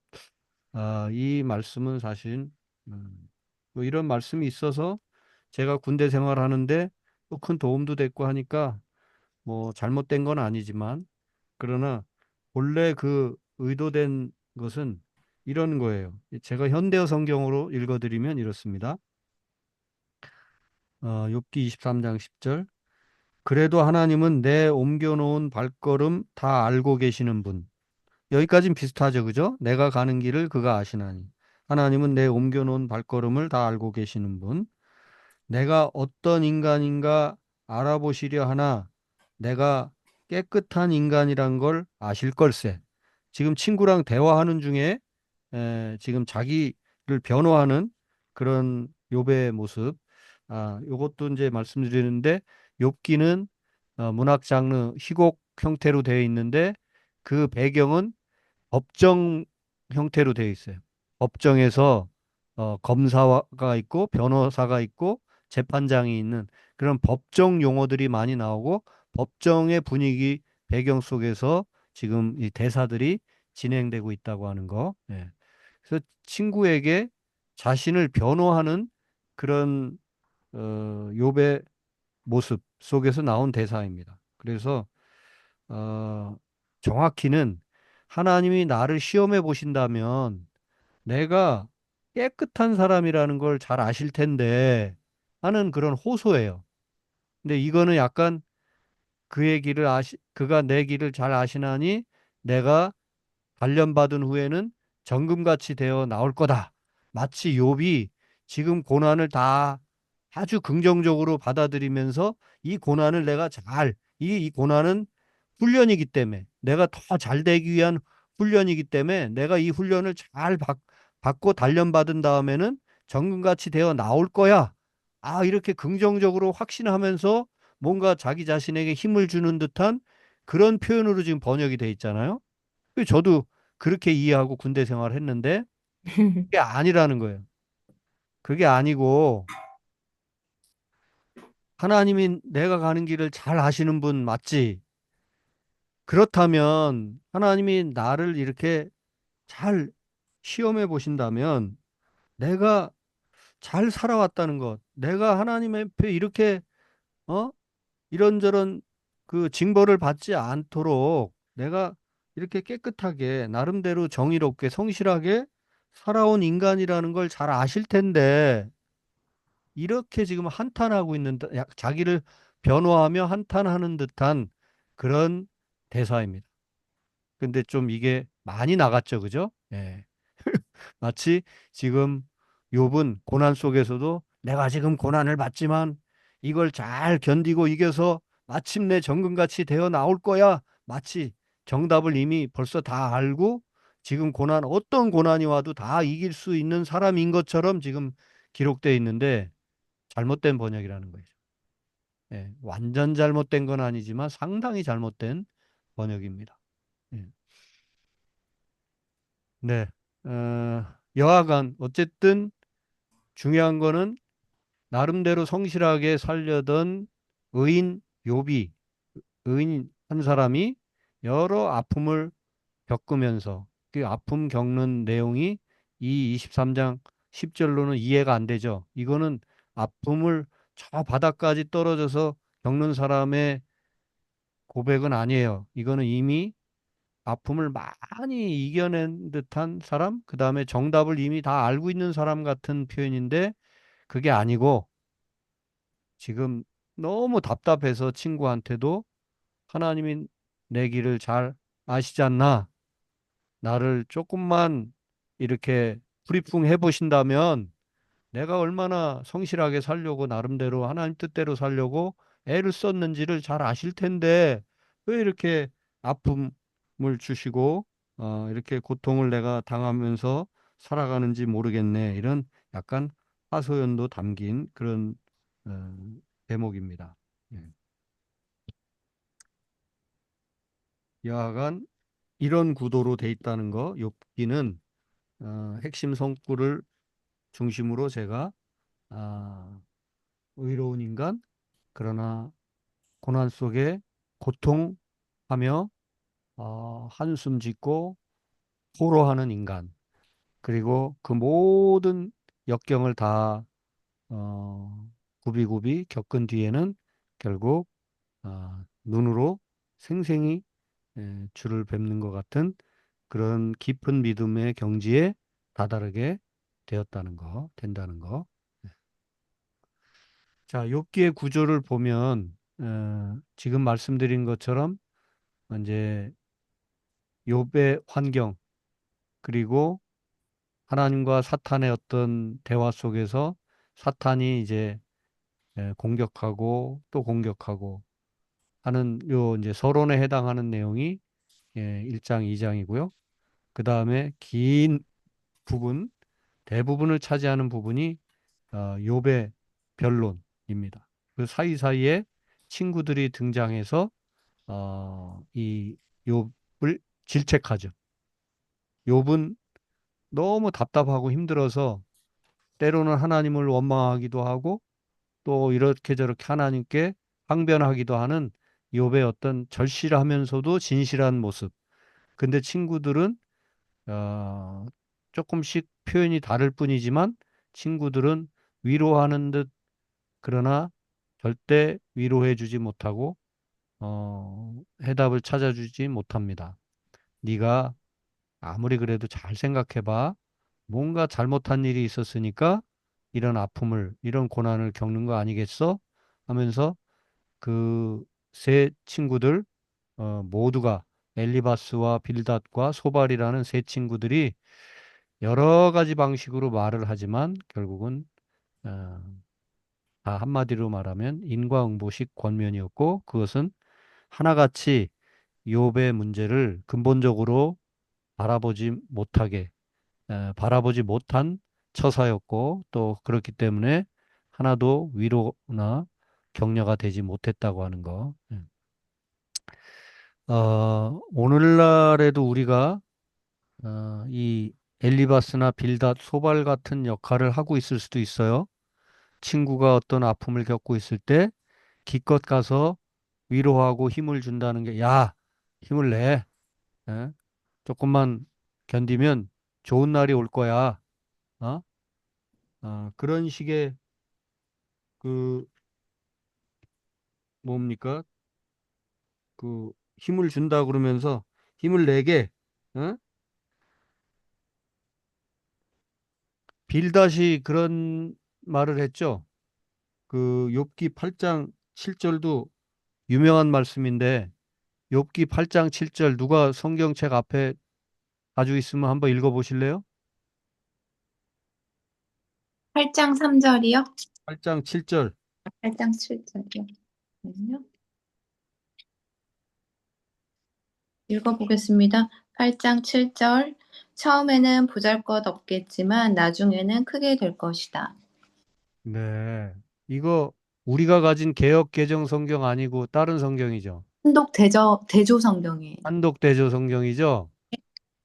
이 말씀은 사실 뭐 이런 말씀이 있어서 제가 군대 생활하는데 또 큰 도움도 됐고 하니까 뭐 잘못된 건 아니지만 그러나 본래 그 의도된 것은 이런 거예요. 제가 현대어 성경으로 읽어드리면 이렇습니다. 욥기 23장 10절. 그래도 하나님은 내 옮겨놓은 발걸음 다 알고 계시는 분. 여기까지는 비슷하죠, 그죠? 내가 가는 길을 그가 아시나니. 하나님은 내 옮겨놓은 발걸음을 다 알고 계시는 분. 내가 어떤 인간인가 알아보시려 하나 내가 깨끗한 인간이란 걸 아실 걸세. 지금 친구랑 대화하는 중에 지금 자기를 변호하는 그런 욥의 모습. 요것도 이제 말씀드리는데 욥기는 문학 장르 희곡 형태로 되어 있는데 그 배경은 법정 형태로 되어 있어요. 법정에서 검사가 있고 변호사가 있고 재판장이 있는 그런 법정 용어들이 많이 나오고 법정의 분위기 배경 속에서 지금 이 대사들이 진행되고 있다고 하는 거. 예. 그래서 친구에게 자신을 변호하는 그런 욥의 모습 속에서 나온 대사입니다. 그래서 어, 정확히는 하나님이 나를 시험해 보신다면 내가 깨끗한 사람이라는 걸 잘 아실 텐데 하는 그런 호소예요. 근데 이거는 약간 그가 내 길을 잘 아시나니 내가 단련받은 후에는 정금같이 되어 나올 거다. 마치 욥이 지금 고난을 다 아주 긍정적으로 받아들이면서 이 고난을 내가 이 고난은 훈련이기 때문에 내가 더 잘 되기 위한 훈련이기 때문에 내가 이 훈련을 잘 받고 단련받은 다음에는 정금같이 되어 나올 거야. 이렇게 긍정적으로 확신하면서 뭔가 자기 자신에게 힘을 주는 듯한 그런 표현으로 지금 번역이 돼 있잖아요. 저도 그렇게 이해하고 군대 생활을 했는데 그게 아니라는 거예요. 그게 아니고 하나님이 내가 가는 길을 잘 아시는 분 맞지? 그렇다면 하나님이 나를 이렇게 잘 시험해 보신다면 내가 잘 살아왔다는 것, 내가 하나님 앞에 이렇게 어? 이런저런 그 징벌을 받지 않도록 내가 이렇게 깨끗하게 나름대로 정의롭게 성실하게 살아온 인간이라는 걸 잘 아실 텐데 이렇게 지금 한탄하고 있는 자기를 변호하며 한탄하는 듯한 그런 대사입니다. 근데 좀 이게 많이 나갔죠, 그죠? 예. 마치 지금 욥은 고난 속에서도 내가 지금 고난을 받지만 이걸 잘 견디고 이겨서 마침내 정금같이 되어 나올 거야. 마치 정답을 이미 벌써 다 알고 지금 어떤 고난이 와도 다 이길 수 있는 사람인 것처럼 지금 기록되어 있는데 잘못된 번역이라는 거죠. 예, 완전 잘못된 건 아니지만 상당히 잘못된 번역입니다. 예. 네. 여하간 어쨌든 중요한 거는 나름대로 성실하게 살려던 의인 욥이 의인 한 사람이 여러 아픔을 겪으면서 그 아픔 겪는 내용이 이 23장 10절로는 이해가 안 되죠. 이거는 아픔을 저 바닥까지 떨어져서 겪는 사람의 고백은 아니에요. 이거는 이미 아픔을 많이 이겨낸 듯한 사람, 그 다음에 정답을 이미 다 알고 있는 사람 같은 표현인데 그게 아니고 지금 너무 답답해서 친구한테도 하나님이 내 길을 잘 아시지 않나? 나를 조금만 이렇게 브리핑 해 보신다면 내가 얼마나 성실하게 살려고 나름대로 하나님 뜻대로 살려고 애를 썼는지를 잘 아실 텐데 왜 이렇게 아픔을 주시고 이렇게 고통을 내가 당하면서 살아가는지 모르겠네. 이런 약간 하소연도 담긴 그런 대목입니다. 예. 여하간 이런 구도로 돼 있다는 거, 욥기는 핵심 성구를 중심으로 제가 아, 의로운 인간, 그러나 고난 속에 고통하며 한숨 짓고 호로하는 인간, 그리고 그 모든 역경을 다 굽이굽이 겪은 뒤에는 결국 눈으로 생생히 주를 뵙는 것 같은 그런 깊은 믿음의 경지에 다다르게 되었다는 거, 된다는 거. 자, 욥기의 구조를 보면 지금 말씀드린 것처럼 이제 욥의 환경, 그리고 하나님과 사탄의 어떤 대화 속에서 사탄이 이제 공격하고 또 공격하고 하는 요 이제 서론에 해당하는 내용이 1장, 2장이고요. 그 다음에 긴 부분, 대부분을 차지하는 부분이 욥의 변론입니다. 그 사이사이에 친구들이 등장해서 이 욥을 질책하죠. 욥은 너무 답답하고 힘들어서 때로는 하나님을 원망하기도 하고 또 이렇게 저렇게 하나님께 항변하기도 하는 욥의 어떤 절실하면서도 진실한 모습. 근데 친구들은 어, 조금씩 표현이 다를 뿐이지만 친구들은 위로하는 듯 그러나 절대 위로해 주지 못하고 해답을 찾아주지 못합니다. 네가 아무리 그래도 잘 생각해 봐. 뭔가 잘못한 일이 있었으니까 이런 아픔을, 이런 고난을 겪는 거 아니겠어? 하면서 그 세 친구들 모두가 엘리바스와 빌닷과 소발이라는 세 친구들이 여러 가지 방식으로 말을 하지만 결국은 어, 다 한마디로 말하면 인과응보식 권면이었고 그것은 하나같이 욥의 문제를 근본적으로 바라보지 못하게 바라보지 못한 처사였고 또 그렇기 때문에 하나도 위로나 격려가 되지 못했다고 하는 거. 오늘날에도 우리가 이 엘리바스나 빌닷, 소발 같은 역할을 하고 있을 수도 있어요. 친구가 어떤 아픔을 겪고 있을 때 기껏 가서 위로하고 힘을 준다는 게, 야, 힘을 내. 예? 조금만 견디면 좋은 날이 올 거야. 어? 그런 식의 그 뭡니까? 그 힘을 준다 그러면서 힘을 내게 어? 빌닷이 그런 말을 했죠. 그 욥기 8장 7절도 유명한 말씀인데 욥기 8장 7절 누가 성경책 앞에 가지고 있으면 한번 읽어 보실래요? 8장 3절이요? 8장 7절. 8장 7절이요. 읽어보겠습니다. 8장 7절. 처음에는 보잘것없겠지만 나중에는 크게 될 것이다. 네. 이거 우리가 가진 개역 개정 성경 아니고 다른 성경이죠. 한독 대조 성경이에요. 한독대조 성경이죠.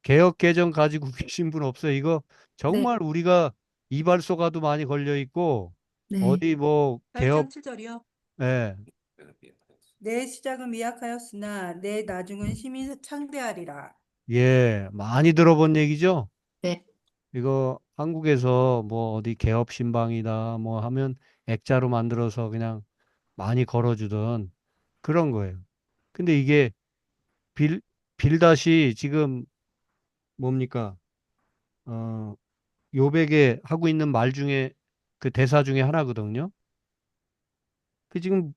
개역 개정 가지고 계신 분 없어요. 이거 네, 정말 우리가 이발소가도 많이 걸려 있고 네. 어디 뭐 8장 개업 7절이요. 예. 내 시작은 미약하였으나 내 나중은 심히 창대하리라. 예. 많이 들어본 얘기죠. 네. 이거 한국에서 뭐 어디 개업 신방이다 뭐 하면 액자로 만들어서 그냥 많이 걸어주던 그런 거예요. 근데 이게 빌 빌닷이 지금 뭡니까? 어, 요백에 하고 있는 말 중에 그 대사 중에 하나거든요. 그 지금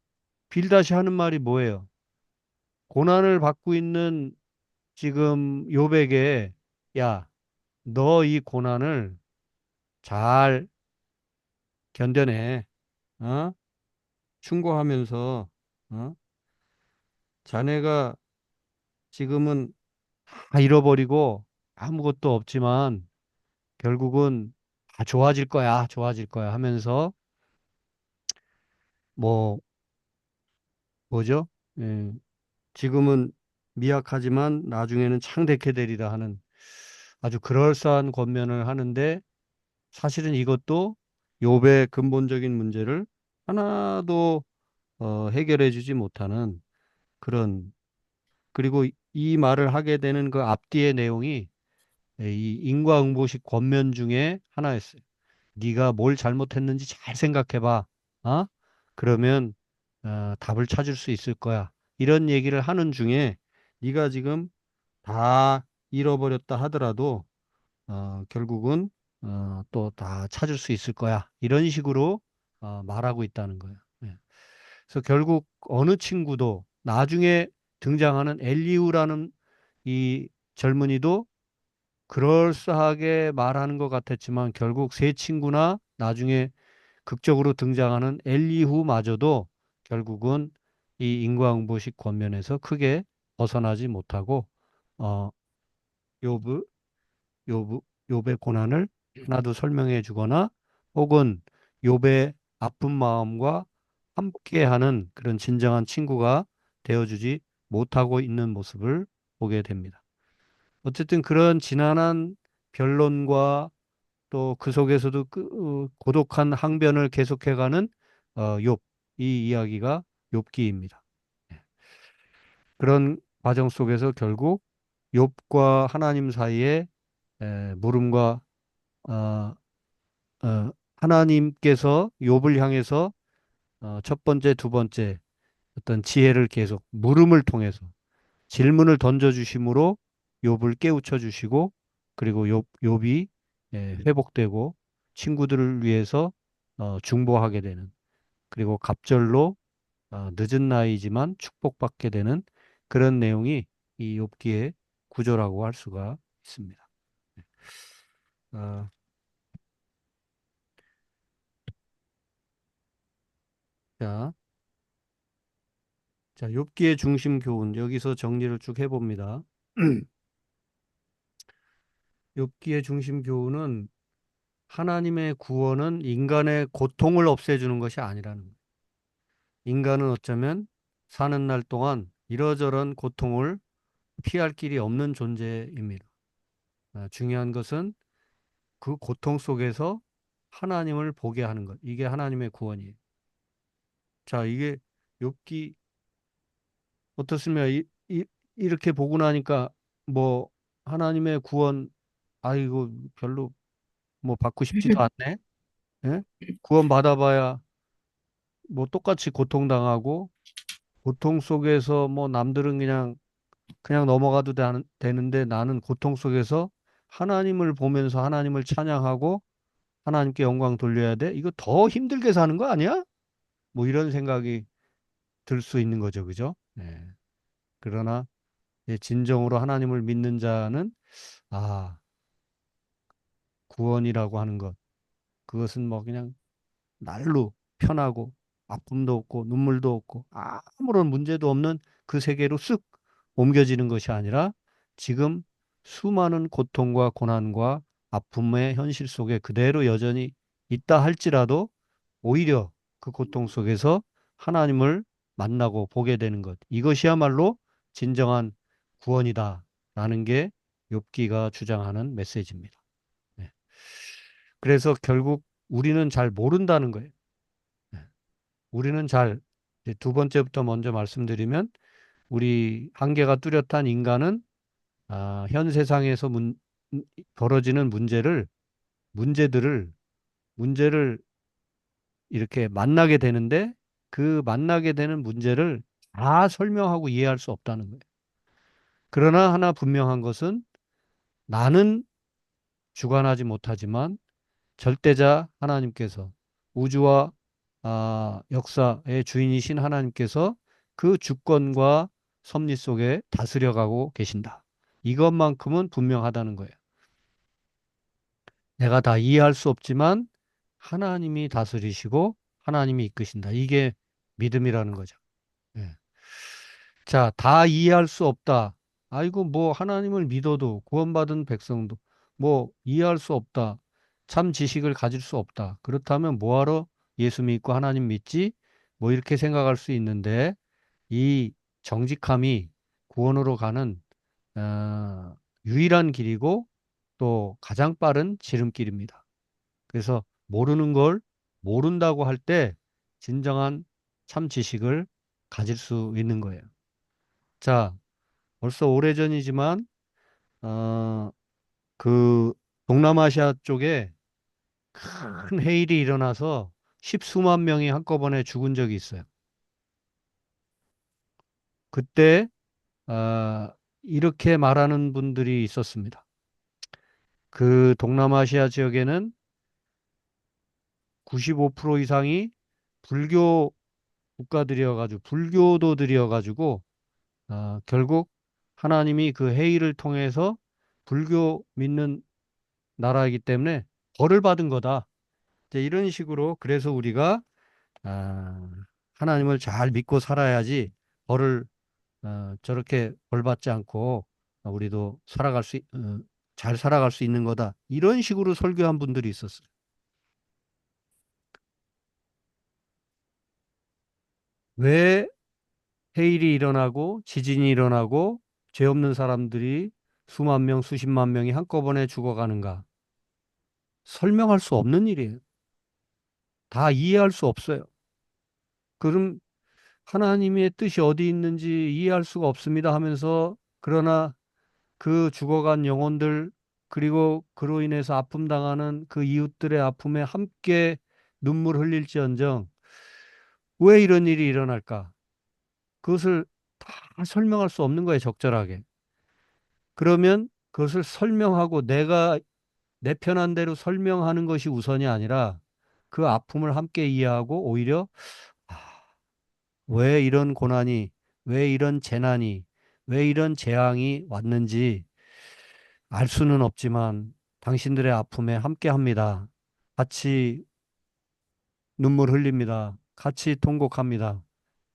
빌닷이 하는 말이 뭐예요? 고난을 받고 있는 지금 요백에 야, 너 이 고난을 잘 견뎌내. 어? 충고하면서 어? 자네가 지금은 다 잃어버리고 아무것도 없지만 결국은 다 좋아질 거야, 좋아질 거야 하면서 뭐 뭐죠? 예, 지금은 미약하지만 나중에는 창대케 되리라 하는 아주 그럴싸한 권면을 하는데 사실은 이것도 욥의 근본적인 문제를 하나도 해결해 주지 못하는 그런 그리고 이 말을 하게 되는 그 앞뒤의 내용이 이 인과응보식 권면 중에 하나였어요. 네가 뭘 잘못했는지 잘 생각해 봐. 어? 그러면 답을 찾을 수 있을 거야. 이런 얘기를 하는 중에 네가 지금 다 잃어버렸다 하더라도 결국은 또 다 찾을 수 있을 거야. 이런 식으로 말하고 있다는 거예요. 예. 그래서 결국 어느 친구도 나중에 등장하는 엘리우라는 이 젊은이도 그럴싸하게 말하는 것 같았지만 결국 세 친구나 나중에 극적으로 등장하는 엘리후마저도 결국은 이 인과응보식 권면에서 크게 벗어나지 못하고 어, 욥의 욥, 욥의 고난을 하나도 설명해 주거나 혹은 욥의 아픈 마음과 함께하는 그런 진정한 친구가 되어주지 못하고 있는 모습을 보게 됩니다. 어쨌든 그런 지난한 변론과 또 그 속에서도 고독한 항변을 계속해가는 욥, 이 이야기가 욥기입니다. 그런 과정 속에서 결국 욥과 하나님 사이에 물음과 어, 하나님께서 욥을 향해서 첫 번째, 두 번째 어떤 지혜를 계속 물음을 통해서 질문을 던져 주심으로 욥을 깨우쳐 주시고 그리고 욥이 회복되고 친구들을 위해서 중보하게 되는 그리고 갑절로 늦은 나이지만 축복받게 되는 그런 내용이 이 욥기의 구조라고 할 수가 있습니다. 어, 자, 자, 욥기의 중심 교훈 여기서 정리를 쭉 해봅니다. 욥기의 중심 교훈은 하나님의 구원은 인간의 고통을 없애주는 것이 아니라는 거예요. 인간은 어쩌면 사는 날 동안 이러저런 고통을 피할 길이 없는 존재입니다. 중요한 것은 그 고통 속에서 하나님을 보게 하는 것. 이게 하나님의 구원이에요. 자, 이게 욥기 어떻습니까? 이렇게 보고 나니까 뭐 하나님의 구원 아이고 별로 뭐 받고 싶지도 않네. 예? 구원 받아봐야 뭐 똑같이 고통당하고 고통 속에서 뭐 남들은 그냥 넘어가도 되는데 나는 고통 속에서 하나님을 보면서 하나님을 찬양하고 하나님께 영광 돌려야 돼? 이거 더 힘들게 사는 거 아니야? 뭐 이런 생각이 들 수 있는 거죠. 그죠? 네. 그러나 진정으로 하나님을 믿는 자는 아, 구원이라고 하는 것. 그것은 뭐 그냥 날로 편하고 아픔도 없고 눈물도 없고 아무런 문제도 없는 그 세계로 쓱 옮겨지는 것이 아니라 지금 수많은 고통과 고난과 아픔의 현실 속에 그대로 여전히 있다 할지라도 오히려 그 고통 속에서 하나님을 만나고 보게 되는 것. 이것이야말로 진정한 구원이다라는 게 욥기가 주장하는 메시지입니다. 네. 그래서 결국 우리는 잘 모른다는 거예요. 네. 우리는 이제 두 번째부터 먼저 말씀드리면 우리 한계가 뚜렷한 인간은 현 세상에서 벌어지는 문제들을 문제를 이렇게 만나게 되는데 그 만나게 되는 문제를 다 설명하고 이해할 수 없다는 거예요. 그러나 하나 분명한 것은 나는 주관하지 못하지만 절대자 하나님께서 우주와 역사의 주인이신 하나님께서 그 주권과 섭리 속에 다스려가고 계신다. 이것만큼은 분명하다는 거예요. 내가 다 이해할 수 없지만 하나님이 다스리시고 하나님이 이끄신다. 이게 믿음이라는 거죠. 예. 자, 다 이해할 수 없다. 아이고, 뭐 하나님을 믿어도 구원받은 백성도 뭐 이해할 수 없다. 참 지식을 가질 수 없다. 그렇다면 뭐하러 예수 믿고 하나님 믿지? 뭐 이렇게 생각할 수 있는데 이 정직함이 구원으로 가는 유일한 길이고 또 가장 빠른 지름길입니다. 그래서 모르는 걸 모른다고 할 때 진정한 참 지식을 가질 수 있는 거예요. 자, 벌써 오래전이지만 그 동남아시아 쪽에 큰 해일이 일어나서 십수만 명이 한꺼번에 죽은 적이 있어요. 그때 이렇게 말하는 분들이 있었습니다. 그 동남아시아 지역에는 95% 이상이 불교 국가들이어가지고 불교도들이어가지고 결국 하나님이 그 해일을 통해서 불교 믿는 나라이기 때문에 벌을 받은 거다. 이제 이런 식으로 그래서 우리가 아, 하나님을 잘 믿고 살아야지 벌을 저렇게 벌 받지 않고 우리도 잘 살아갈 수 있는 거다. 이런 식으로 설교한 분들이 있었어요. 왜 해일이 일어나고 지진이 일어나고 죄 없는 사람들이 수만 명, 수십만 명이 한꺼번에 죽어가는가? 설명할 수 없는 일이에요. 다 이해할 수 없어요. 그럼 하나님의 뜻이 어디 있는지 이해할 수가 없습니다 하면서 그러나 그 죽어간 영혼들 그리고 그로 인해서 아픔 당하는 그 이웃들의 아픔에 함께 눈물 흘릴지언정 왜 이런 일이 일어날까? 그것을 다 설명할 수 없는 거예요, 적절하게. 그러면 그것을 설명하고 내가 내 편한 대로 설명하는 것이 우선이 아니라 그 아픔을 함께 이해하고 오히려 아, 왜 이런 고난이, 왜 이런 재난이, 왜 이런 재앙이 왔는지 알 수는 없지만 당신들의 아픔에 함께 합니다. 같이 눈물 흘립니다. 같이 통곡합니다.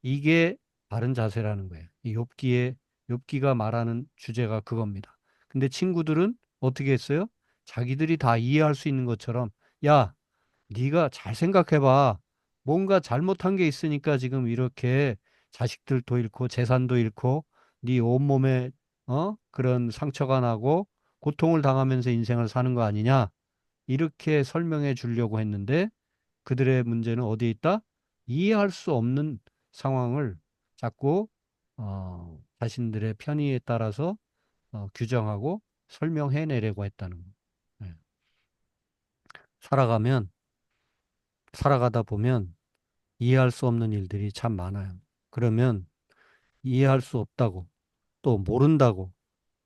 이게 바른 자세라는 거예요. 이 욥기가 말하는 주제가 그겁니다. 근데 친구들은 어떻게 했어요? 자기들이 다 이해할 수 있는 것처럼 야, 네가 잘 생각해봐. 뭔가 잘못한 게 있으니까 지금 이렇게 자식들도 잃고 재산도 잃고 네 온몸에 그런 상처가 나고 고통을 당하면서 인생을 사는 거 아니냐? 이렇게 설명해 주려고 했는데 그들의 문제는 어디에 있다? 이해할 수 없는 상황을 자꾸 자신들의 편의에 따라서 규정하고 설명해 내려고 했다는 거. 예. 살아가면 살아가다 보면 이해할 수 없는 일들이 참 많아요. 그러면 이해할 수 없다고 또 모른다고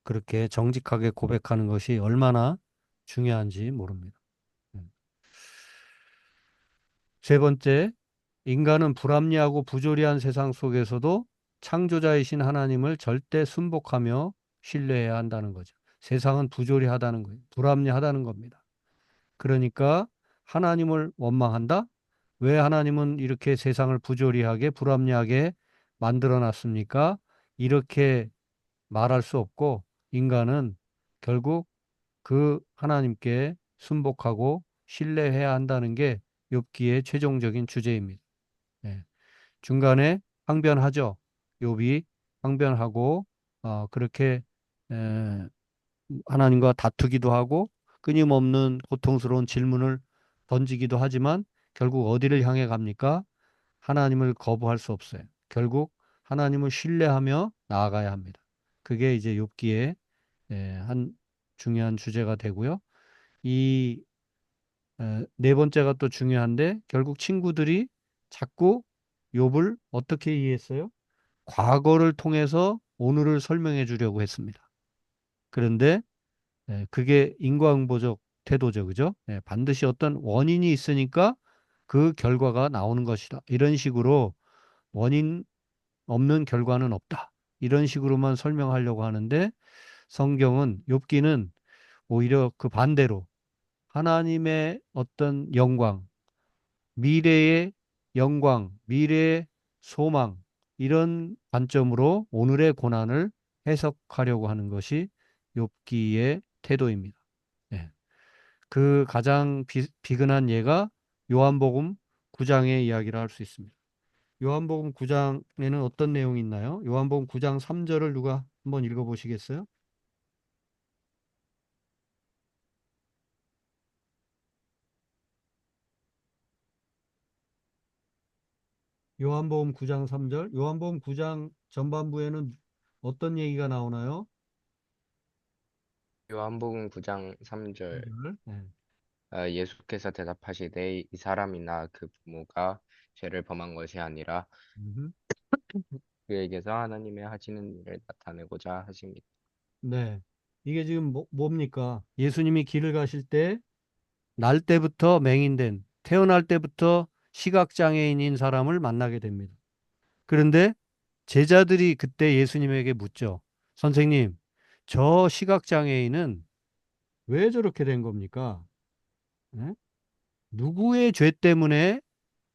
그렇게 정직하게 고백하는 것이 얼마나 중요한지 모릅니다. 음. 세 번째, 인간은 불합리하고 부조리한 세상 속에서도 창조자이신 하나님을 절대 순복하며 신뢰해야 한다는 거죠. 세상은 부조리하다는 거예요. 불합리하다는 겁니다. 그러니까 하나님을 원망한다? 왜 하나님은 이렇게 세상을 부조리하게 불합리하게 만들어 놨습니까? 이렇게 말할 수 없고 인간은 결국 그 하나님께 순복하고 신뢰해야 한다는 게 욥기의 최종적인 주제입니다. 예. 중간에 항변하죠. 욥이 항변하고 그렇게 에, 하나님과 다투기도 하고 끊임없는 고통스러운 질문을 던지기도 하지만 결국 어디를 향해 갑니까? 하나님을 거부할 수 없어요. 결국 하나님을 신뢰하며 나아가야 합니다. 그게 이제 욥기의 한 중요한 주제가 되고요. 이 네 번째가 또 중요한데 결국 친구들이 자꾸 욥을 어떻게 이해했어요? 과거를 통해서 오늘을 설명해 주려고 했습니다. 그런데 그게 인과응보적 태도죠. 그죠? 반드시 어떤 원인이 있으니까 그 결과가 나오는 것이다. 이런 식으로 원인 없는 결과는 없다. 이런 식으로만 설명하려고 하는데 성경은 욥기는 오히려 그 반대로 하나님의 어떤 영광, 미래의 영광, 미래의 소망 이런 관점으로 오늘의 고난을 해석하려고 하는 것이 욥기의 태도입니다. 예. 그 가장 비근한 예가 요한복음 9장의 이야기를 할 수 있습니다. 요한복음 9장에는 어떤 내용이 있나요? 요한복음 9장 3절을 누가 한번 읽어보시겠어요? 요한복음 9장 3절. 요한복음 9장 전반부에는 어떤 얘기가 나오나요? 요한복음 9장 3절. 3절. 네. 예수께서 대답하시되 이 사람이나 그 부모가 죄를 범한 것이 아니라 음흠. 그에게서 하나님의 하시는 일을 나타내고자 하십니다. 네. 이게 지금 뭡니까? 예수님이 길을 가실 때 날 때부터 맹인된, 태어날 때부터 시각장애인인 사람을 만나게 됩니다. 그런데 제자들이 그때 예수님에게 묻죠. 선생님, 저 시각장애인은 왜 저렇게 된 겁니까? 예? 누구의 죄 때문에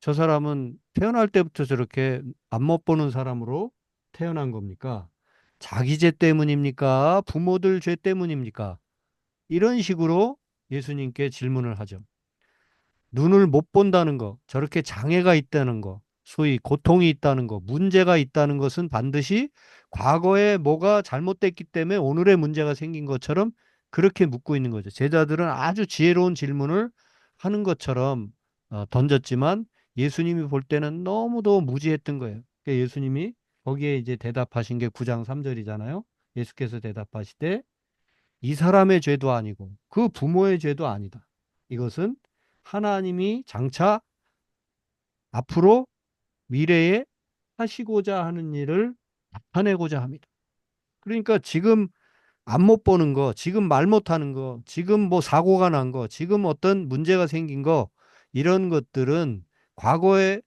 저 사람은 태어날 때부터 저렇게 안 못 보는 사람으로 태어난 겁니까? 자기 죄 때문입니까? 부모들 죄 때문입니까? 이런 식으로 예수님께 질문을 하죠. 눈을 못 본다는 거, 저렇게 장애가 있다는 거, 소위 고통이 있다는 거, 문제가 있다는 것은 반드시 과거에 뭐가 잘못됐기 때문에 오늘의 문제가 생긴 것처럼 그렇게 묻고 있는 거죠. 제자들은 아주 지혜로운 질문을 하는 것처럼 던졌지만 예수님이 볼 때는 너무도 무지했던 거예요. 그러니까 예수님이 거기에 이제 대답하신 게 9장 3절이잖아요. 예수께서 대답하시되 이 사람의 죄도 아니고 그 부모의 죄도 아니다. 이것은 하나님이 장차 앞으로 미래에 하시고자 하는 일을 나타내고자 합니다. 그러니까 지금 안 못 보는 거, 지금 말 못하는 거, 지금 뭐 사고가 난 거, 지금 어떤 문제가 생긴 거, 이런 것들은 과거에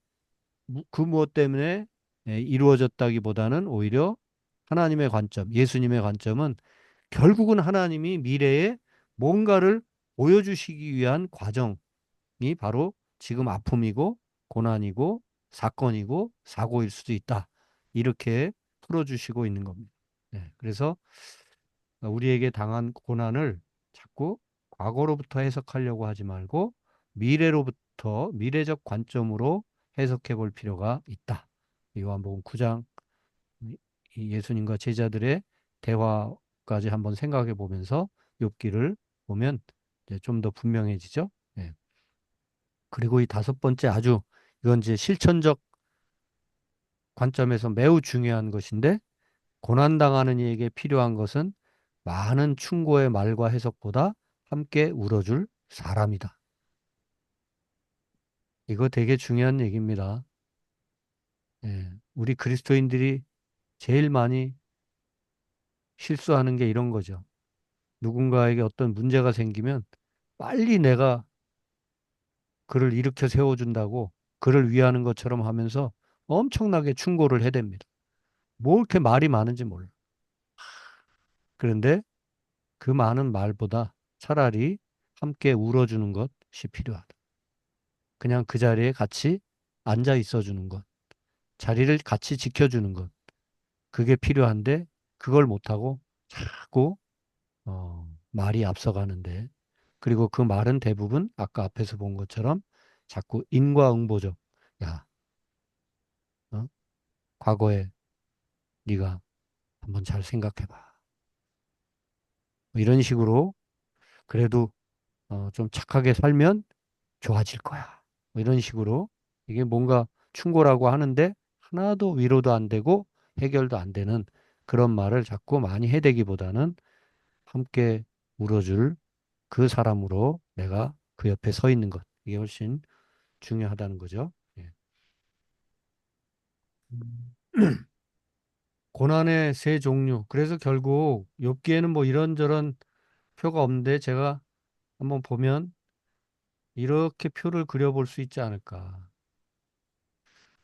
그 무엇 때문에 이루어졌다기보다는 오히려 하나님의 관점, 예수님의 관점은 결국은 하나님이 미래에 뭔가를 보여주시기 위한 과정이 바로 지금 아픔이고 고난이고 사건이고 사고일 수도 있다. 이렇게 풀어주시고 있는 겁니다. 네, 그래서 우리에게 당한 고난을 자꾸 과거로부터 해석하려고 하지 말고 미래로부터 미래적 관점으로 해석해 볼 필요가 있다. 요한복음 9장 이 예수님과 제자들의 대화까지 한번 생각해 보면서 욥기를 보면 좀 더 분명해지죠. 예. 그리고 이 다섯 번째 아주 이건 이제 실천적 관점에서 매우 중요한 것인데 고난당하는 이에게 필요한 것은 많은 충고의 말과 해석보다 함께 울어줄 사람이다. 이거 되게 중요한 얘기입니다. 예. 우리 그리스도인들이 제일 많이 실수하는 게 이런 거죠. 누군가에게 어떤 문제가 생기면 빨리 내가 그를 일으켜 세워준다고 그를 위하는 것처럼 하면서 엄청나게 충고를 해댑니다. 뭐 이렇게 말이 많은지 몰라. 그런데 그 많은 말보다 차라리 함께 울어주는 것이 필요하다. 그냥 그 자리에 같이 앉아 있어주는 것, 자리를 같이 지켜주는 것, 그게 필요한데 그걸 못하고 자꾸 말이 앞서가는데 그리고 그 말은 대부분 아까 앞에서 본 것처럼 자꾸 인과응보적. 야, 어? 과거에 네가 한번 잘 생각해봐. 뭐 이런 식으로 그래도 좀 착하게 살면 좋아질 거야. 뭐 이런 식으로 이게 뭔가 충고라고 하는데 하나도 위로도 안 되고 해결도 안 되는 그런 말을 자꾸 많이 해대기보다는 함께 울어줄 그 사람으로 내가 그 옆에 서 있는 것. 이게 훨씬 중요하다는 거죠. 예. 고난의 세 종류. 그래서 결국 욥기에는 뭐 이런저런 표가 없는데 제가 한번 보면 이렇게 표를 그려볼 수 있지 않을까.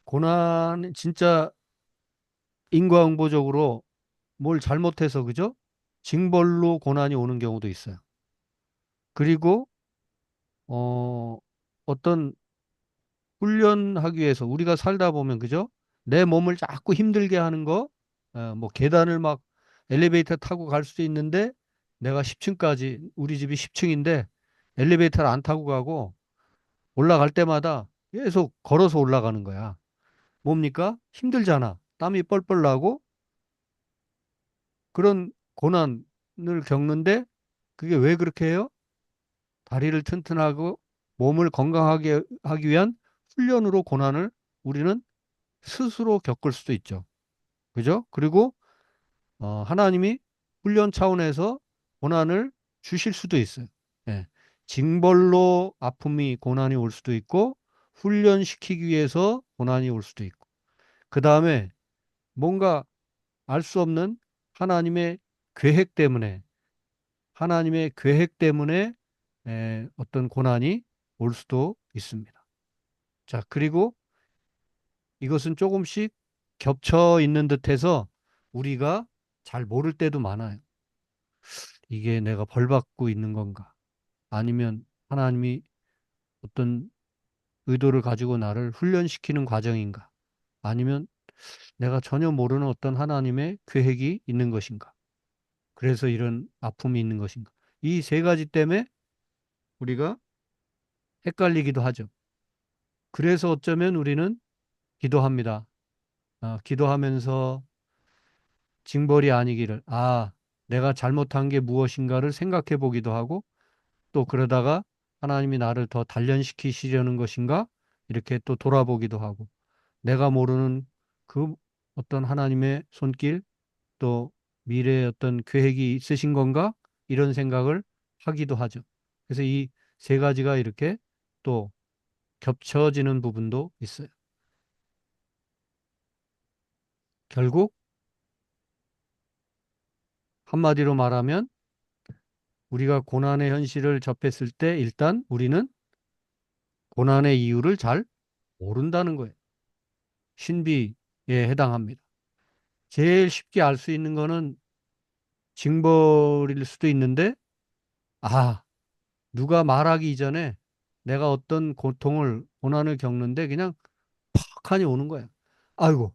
고난 진짜 인과응보적으로 뭘 잘못해서 그죠? 징벌로 고난이 오는 경우도 있어요. 그리고 어, 어떤 훈련하기 위해서 우리가 살다 보면 그죠? 내 몸을 자꾸 힘들게 하는 거, 뭐 계단을 막 엘리베이터 타고 갈 수도 있는데 내가 10층까지 우리 집이 10층인데 엘리베이터를 안 타고 가고 올라갈 때마다 계속 걸어서 올라가는 거야. 뭡니까? 힘들잖아. 땀이 뻘뻘 나고 그런 고난을 겪는데 그게 왜 그렇게 해요? 다리를 튼튼하고 몸을 건강하게 하기 위한 훈련으로 고난을 우리는 스스로 겪을 수도 있죠. 그죠? 그리고 하나님이 훈련 차원에서 고난을 주실 수도 있어요. 예. 징벌로 아픔이 고난이 올 수도 있고 훈련시키기 위해서 고난이 올 수도 있고 그 다음에 뭔가 알 수 없는 하나님의 계획 때문에 하나님의 계획 때문에 어떤 고난이 올 수도 있습니다. 자, 그리고 이것은 조금씩 겹쳐 있는 듯해서 우리가 잘 모를 때도 많아요. 이게 내가 벌 받고 있는 건가? 아니면 하나님이 어떤 의도를 가지고 나를 훈련시키는 과정인가? 아니면 내가 전혀 모르는 어떤 하나님의 계획이 있는 것인가? 그래서 이런 아픔이 있는 것인가? 이 세 가지 때문에 우리가 헷갈리기도 하죠. 그래서 어쩌면 우리는 기도합니다. 기도하면서 징벌이 아니기를, 내가 잘못한 게 무엇인가를 생각해 보기도 하고, 또 그러다가 하나님이 나를 더 단련시키시려는 것인가? 이렇게 또 돌아보기도 하고, 내가 모르는 그 어떤 하나님의 손길, 또 미래의 어떤 계획이 있으신 건가? 이런 생각을 하기도 하죠. 그래서 이 세 가지가 이렇게 또 겹쳐지는 부분도 있어요. 결국 한마디로 말하면 우리가 고난의 현실을 접했을 때 일단 우리는 고난의 이유를 잘 모른다는 거예요. 신비에 해당합니다. 제일 쉽게 알 수 있는 거는 징벌일 수도 있는데, 누가 말하기 이전에 내가 어떤 고통을, 고난을 겪는데 그냥 팍하니 오는 거야. 아이고,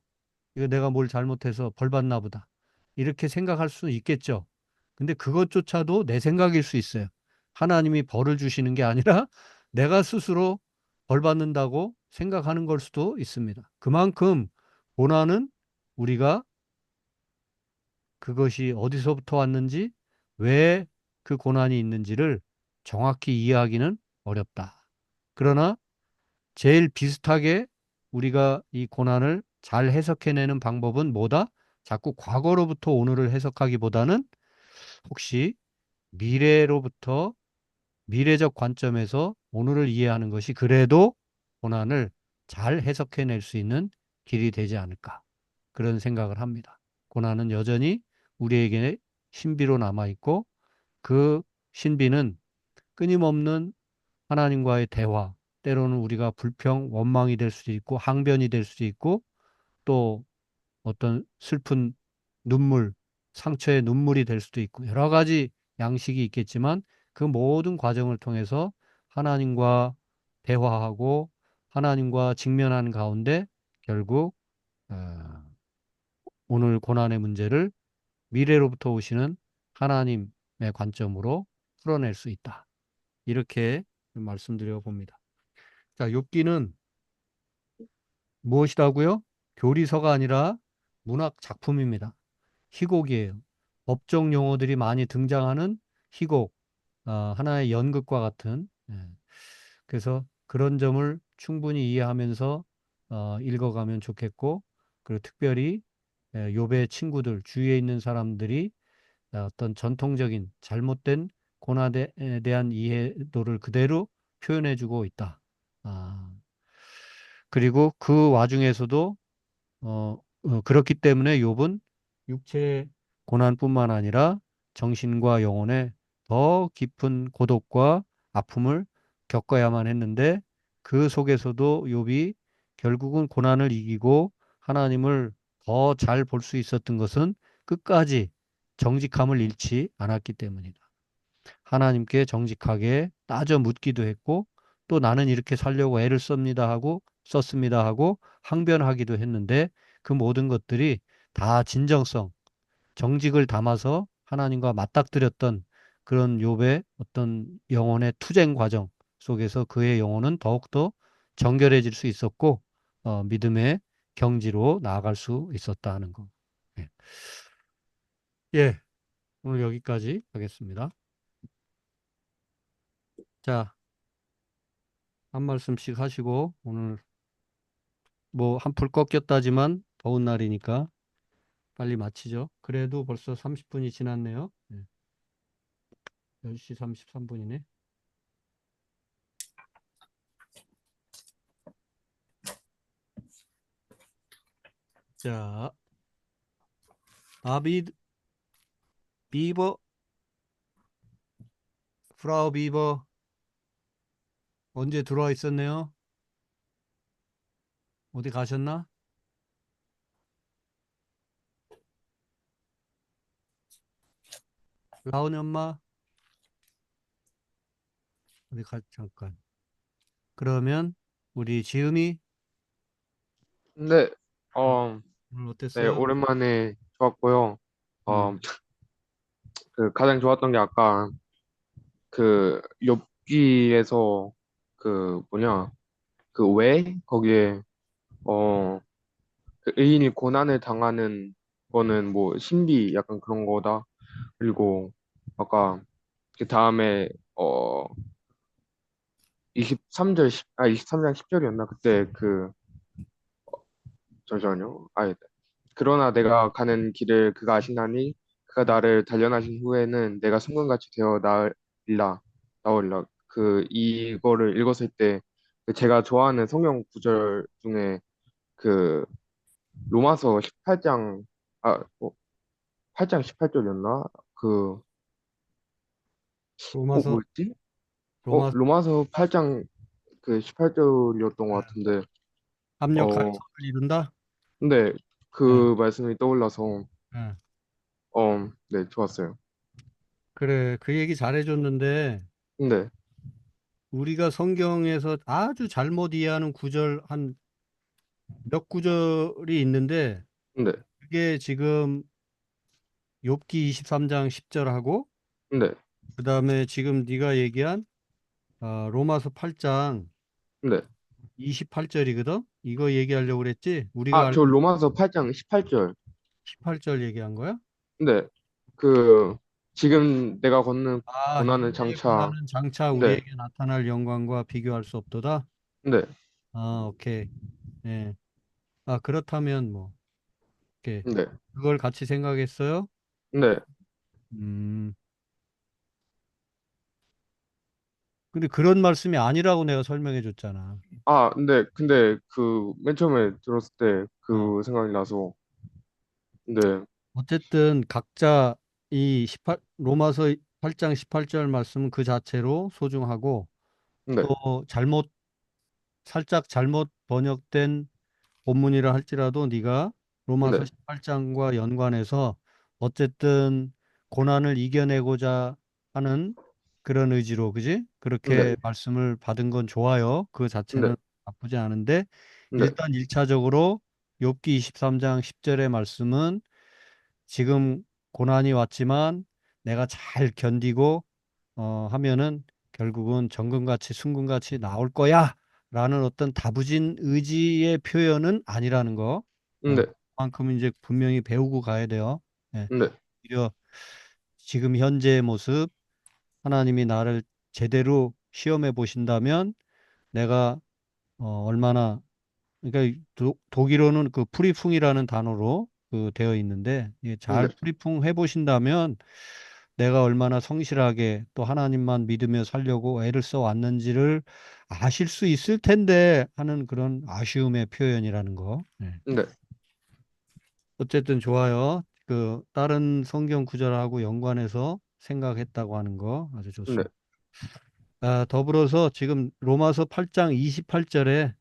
이거 내가 뭘 잘못해서 벌 받나 보다. 이렇게 생각할 수는 있겠죠. 근데 그것조차도 내 생각일 수 있어요. 하나님이 벌을 주시는 게 아니라 내가 스스로 벌 받는다고 생각하는 걸 수도 있습니다. 그만큼 고난은 우리가 그것이 어디서부터 왔는지, 왜 그 고난이 있는지를 정확히 이해하기는 어렵다. 그러나 제일 비슷하게 우리가 이 고난을 잘 해석해내는 방법은 뭐다? 자꾸 과거로부터 오늘을 해석하기보다는 혹시 미래로부터 미래적 관점에서 오늘을 이해하는 것이 그래도 고난을 잘 해석해낼 수 있는 길이 되지 않을까. 그런 생각을 합니다. 고난은 여전히 우리에게 신비로 남아있고 그 신비는 끊임없는 하나님과의 대화, 때로는 우리가 불평, 원망이 될 수도 있고 항변이 될 수도 있고 또 어떤 슬픈 눈물, 상처의 눈물이 될 수도 있고 여러 가지 양식이 있겠지만 그 모든 과정을 통해서 하나님과 대화하고 하나님과 직면하는 가운데 결국 어, 오늘 고난의 문제를 미래로부터 오시는 하나님의 관점으로 풀어낼 수 있다. 이렇게 말씀드려 봅니다. 자, 욥기는 무엇이라고요? 교리서가 아니라 문학 작품입니다. 희곡이에요. 법정 용어들이 많이 등장하는 희곡, 하나의 연극과 같은. 그래서 그런 점을 충분히 이해하면서 읽어가면 좋겠고, 그리고 특별히 욥의 친구들, 주위에 있는 사람들이 어떤 전통적인 잘못된 고난에 대한 이해도를 그대로 표현해주고 있다. 아, 그리고 그 와중에서도 그렇기 때문에 욥은 육체의 고난뿐만 아니라 정신과 영혼의 더 깊은 고독과 아픔을 겪어야만 했는데 그 속에서도 욥이 결국은 고난을 이기고 하나님을 더 잘 볼 수 있었던 것은 끝까지 정직함을 잃지 않았기 때문이다. 하나님께 정직하게 따져 묻기도 했고 또 나는 이렇게 살려고 애를 썼습니다 하고 항변하기도 했는데 그 모든 것들이 다 진정성, 정직을 담아서 하나님과 맞닥뜨렸던 그런 욥의 어떤 영혼의 투쟁 과정 속에서 그의 영혼은 더욱더 정결해질 수 있었고 믿음의 경지로 나아갈 수 있었다 하는 거. 예. 예, 오늘 여기까지 하겠습니다. 자, 한 말씀씩 하시고 오늘 뭐 한풀 꺾였다지만 더운 날이니까 빨리 마치죠. 그래도 벌써 30분이 지났네요. 예. 10시 33분이네. 자, 아비드 비버, 프라우 비버 언제 들어와 있었네요? 어디 가셨나? 라온이 엄마 어디 잠깐. 그러면 우리 지음이 네, 어, 어, 오늘 네, 어땠어요? 오랜만에 좋았고요. 음, 그 가장 좋았던 게 아까 그 욥기에서 그 뭐냐, 그 왜? 거기에 어, 그 의인이 고난을 당하는 거는 뭐 신비 약간 그런 거다. 그리고 아까 그 다음에 23절 23장 10절이었나? 그때 그 잠시만요. 그러나 내가 가는 길을 그가 아시나니 그가 나를 단련하신 후에는 내가 순금같이 되어 나으리라. 그 이거를 읽었을 때그 제가 좋아하는 성경 구절 중에 그 로마서 18장 아 8장 18절이었나? 그 로마서 뭐였지? 로마서 로마서 8장 그 18절이었던 것 같은데 합력하여 어 선을 이룬다? 근데 예, 그 말씀이 떠올라서 예. 네, 좋았어요. 그래, 그 얘기 잘해줬는데 근데 우리가 성경에서 아주 잘못 이해하는 구절 한 몇 구절이 있는데 근데 그게 지금 욥기 23장 10절하고 근데 그다음에 지금 네가 얘기한 로마서 8장 근데 28절이거든. 이거 얘기하려고 그랬지? 우리가 저 알고 로마서 8장 18절. 18절 얘기한 거야? 근데 그 지금 내가 걷는 고난은 현재의 장차. 고난은 장차 근데 우리에게 나타날 영광과 비교할 수 없도다. 근데 오케이. 예. 그렇다면 뭐 오케이. 근데 그걸 같이 생각했어요? 근데 음. 근데 그런 말씀이 아니라고 내가 설명해 줬잖아. 근데 그 맨 처음에 들었을 때 어. 그 생각이 나서. 근데 어쨌든 각자 이 18, 로마서 8장 18절 말씀은 그 자체로 소중하고 근데 또 살짝 잘못 번역된 본문이라 할지라도 네가 로마서 근데 18장과 연관해서 어쨌든 고난을 이겨내고자 하는 그런 의지로 그지? 근데 그렇게 말씀을 받은 건 좋아요. 그 근데 자체는 나쁘지 않은데 근데 일단 1차적으로 욥기 23장 10절의 말씀은 지금 고난이 왔지만 내가 잘 견디고 하면은 결국은 정금같이 순금같이 나올 거야 라는 어떤 다부진 의지의 표현은 아니라는 거. 근데 그만큼 이제 분명히 배우고 가야 돼요. 예. 근데 오히려 지금 현재의 모습 하나님이 나를 제대로 시험해 보신다면 내가 얼마나 그러니까 독일어는 그 프리풍이라는 단어로 그 되어 있는데 이게 잘 근데 프리풍 해 보신다면 내가 얼마나 성실하게 또 하나님만 믿으며 살려고 애를 써 왔는지를 아실 수 있을 텐데 하는 그런 아쉬움의 표현이라는 거. 네. 근데 어쨌든 좋아요. 그 다른 성경 구절하고 연관해서 생각했다고 하는 거 아주 근데 좋습니다. 더불어서 지금 로마서 8장 28절에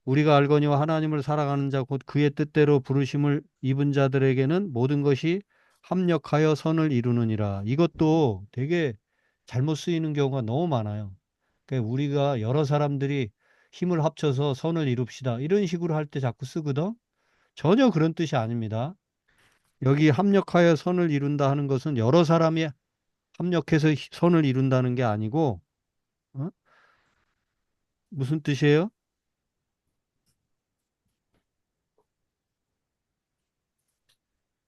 우리가 알거니와 하나님을 살아가는 자 곧 그의 뜻대로 부르심을 입은 자들에게는 모든 것이 합력하여 선을 이루느니라. 이것도 되게 잘못 쓰이는 경우가 너무 많아요. 그러니까 우리가 여러 사람들이 힘을 합쳐서 선을 이룹시다. 이런 식으로 할 때 자꾸 쓰거든. 전혀 그런 뜻이 아닙니다. 여기 합력하여 선을 이룬다 하는 것은 여러 사람이 합력해서 선을 이룬다는 게 아니고, 어? 무슨 뜻이에요?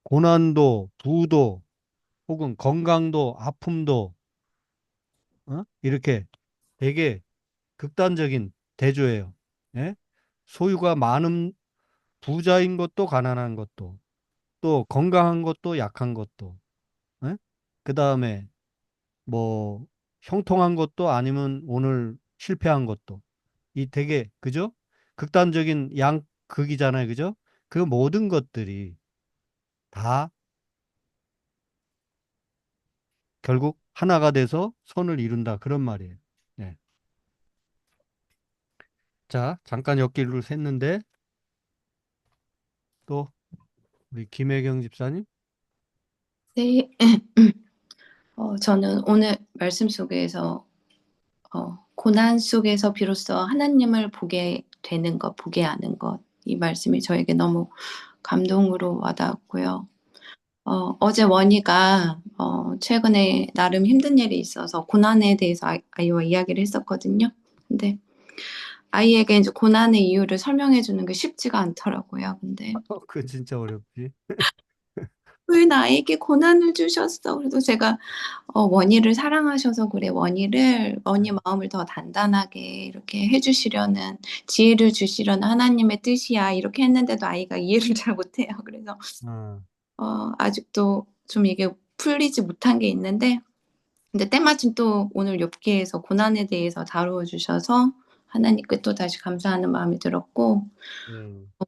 고난도, 부도, 혹은 건강도, 아픔도, 이렇게 되게 극단적인 대조예요. 예? 소유가 많은 부자인 것도 가난한 것도, 또 건강한 것도 약한 것도, 그 다음에 뭐 형통한 것도 아니면 오늘 실패한 것도, 이 되게 그죠? 극단적인 양극이잖아요, 그죠? 그 모든 것들이 다 결국 하나가 돼서 선을 이룬다 그런 말이에요. 네. 자, 잠깐 옆길로 샜는데 또 우리 김혜경 집사님. 네. 저는 오늘 말씀 속에서 고난 속에서 비로소 하나님을 보게 되는 것, 보게 하는 것, 이 말씀이 저에게 너무 감동으로 와닿았고요. 어제 원희가 최근에 나름 힘든 일이 있어서 고난에 대해서 아이와 이야기를 했었거든요. 근데 아이에게 이제 고난의 이유를 설명해 주는 게 쉽지가 않더라고요. 근데 그 진짜 어렵지. 왜 나에게 고난을 주셨어? 그래도 제가 원희를 사랑하셔서 그래. 원희 마음을 더 단단하게 이렇게 해주시려는, 지혜를 주시려는 하나님의 뜻이야. 이렇게 했는데도 아이가 이해를 잘 못해요. 그래서 어, 아직도 좀 이게 풀리지 못한 게 있는데, 근데 때마침 또 오늘 욥기에서 고난에 대해서 다루어 주셔서 하나님께 또 다시 감사하는 마음이 들었고,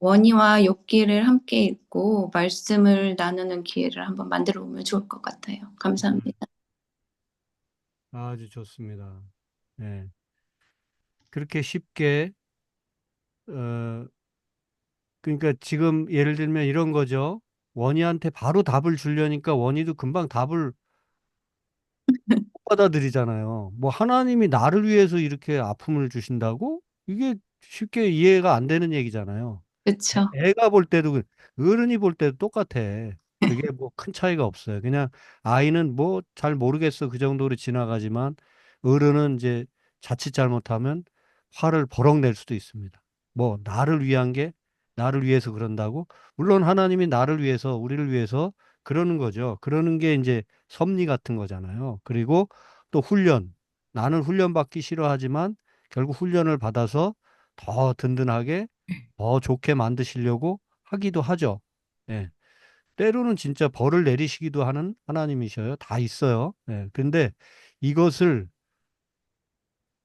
원희와 욥기를 함께 읽고 말씀을 나누는 기회를 한번 만들어 보면 좋을 것 같아요. 감사합니다. 아주 좋습니다. 네. 그렇게 쉽게, 어, 그러니까 지금 예를 들면 이런 거죠. 원희한테 바로 답을 주려니까 원희도 금방 답을 못 받아들이잖아요. 뭐 하나님이 나를 위해서 이렇게 아픔을 주신다고? 이게 쉽게 이해가 안 되는 얘기잖아요. 그쵸? 애가 볼 때도, 어른이 볼 때도 똑같아. 그게 뭐 큰 차이가 없어요. 그냥 아이는 뭐 잘 모르겠어. 그 정도로 지나가지만 어른은 이제 자칫 잘못하면 화를 버럭 낼 수도 있습니다. 뭐 나를 위한 게 나를 위해서 그런다고? 물론 하나님이 나를 위해서, 우리를 위해서 그러는 거죠. 그러는 게 이제 섭리 같은 거잖아요. 그리고 또 훈련. 나는 훈련 받기 싫어하지만 결국 훈련을 받아서 더 든든하게 더 좋게 만드시려고 하기도 하죠. 예. 때로는 진짜 벌을 내리시기도 하는 하나님이셔요. 다 있어요. 예. 근데 이것을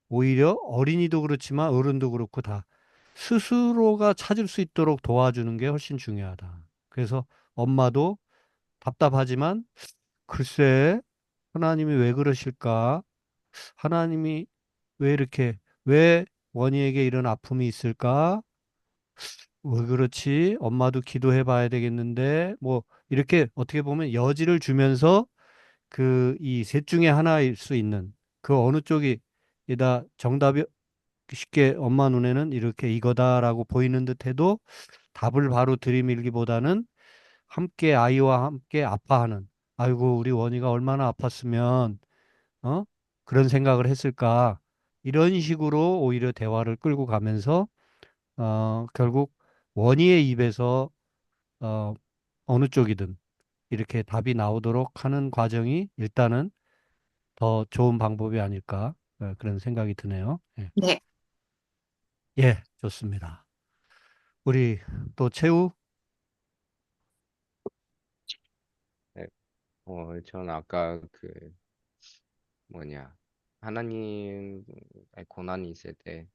오히려 어린이도 그렇지만 어른도 그렇고 다 스스로가 찾을 수 있도록 도와주는 게 훨씬 중요하다. 그래서 엄마도 답답하지만 글쎄, 하나님이 왜 그러실까? 하나님이 왜 이렇게, 왜 원희에게 이런 아픔이 있을까? 왜 그렇지? 엄마도 기도해 봐야 되겠는데, 뭐, 이렇게 어떻게 보면 여지를 주면서 그 이 셋 중에 하나일 수 있는 그 어느 쪽이 다 정답이 쉽게 엄마 눈에는 이렇게 이거다라고 보이는 듯 해도 답을 바로 들이밀기보다는 함께 아이와 함께 아파하는, 아이고, 우리 원희가 얼마나 아팠으면, 어? 그런 생각을 했을까? 이런 식으로 오히려 대화를 끌고 가면서 결국 원희의 입에서 어, 어느 쪽이든 이렇게 답이 나오도록 하는 과정이 일단은 더 좋은 방법이 아닐까 그런 생각이 드네요. 예. 네. 예, 좋습니다. 우리 또 최우. 네. 전 아까 그 뭐냐 하나님 아니, 고난이 있을 때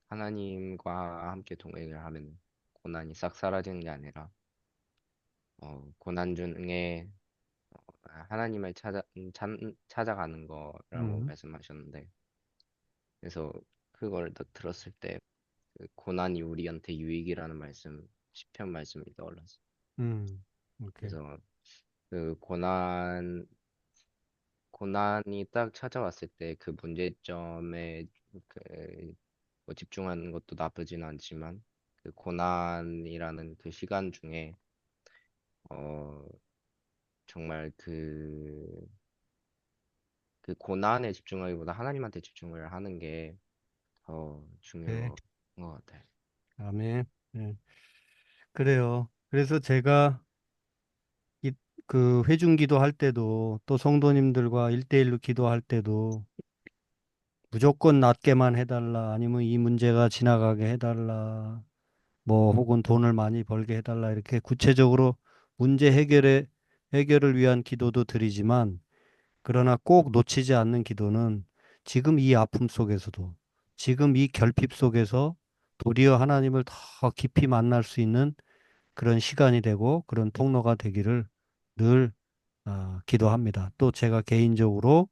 하나님과 함께 동행을 하면 고난이 싹 사라지는 게 아니라 고난 중에 하나님을 찾아가는 거라고 음, 말씀하셨는데 그래서 그걸 딱 들었을 때 그 고난이 우리한테 유익이라는 말씀 시편 말씀이 떠올랐어요. 오케이. 그래서 그 고난이 딱 찾아왔을 때 그 문제점에 그뭐 집중하는 것도 나쁘진 않지만 그 고난이라는 그 시간 중에 어 정말 그 그 고난에 집중하기보다 하나님한테 집중을 하는 게 더 중요한 네. 것 같아요. 아멘. 예. 그래요. 그래서 제가 이, 그 회중 기도할 때도 또 성도님들과 일대일로 기도할 때도 무조건 낫게만 해달라 아니면 이 문제가 지나가게 해달라 뭐 혹은 돈을 많이 벌게 해달라 이렇게 구체적으로 문제 해결을 위한 기도도 드리지만 그러나 꼭 놓치지 않는 기도는 지금 이 아픔 속에서도 지금 이 결핍 속에서 도리어 하나님을 더 깊이 만날 수 있는 그런 시간이 되고 그런 통로가 되기를 늘 기도합니다. 또 제가 개인적으로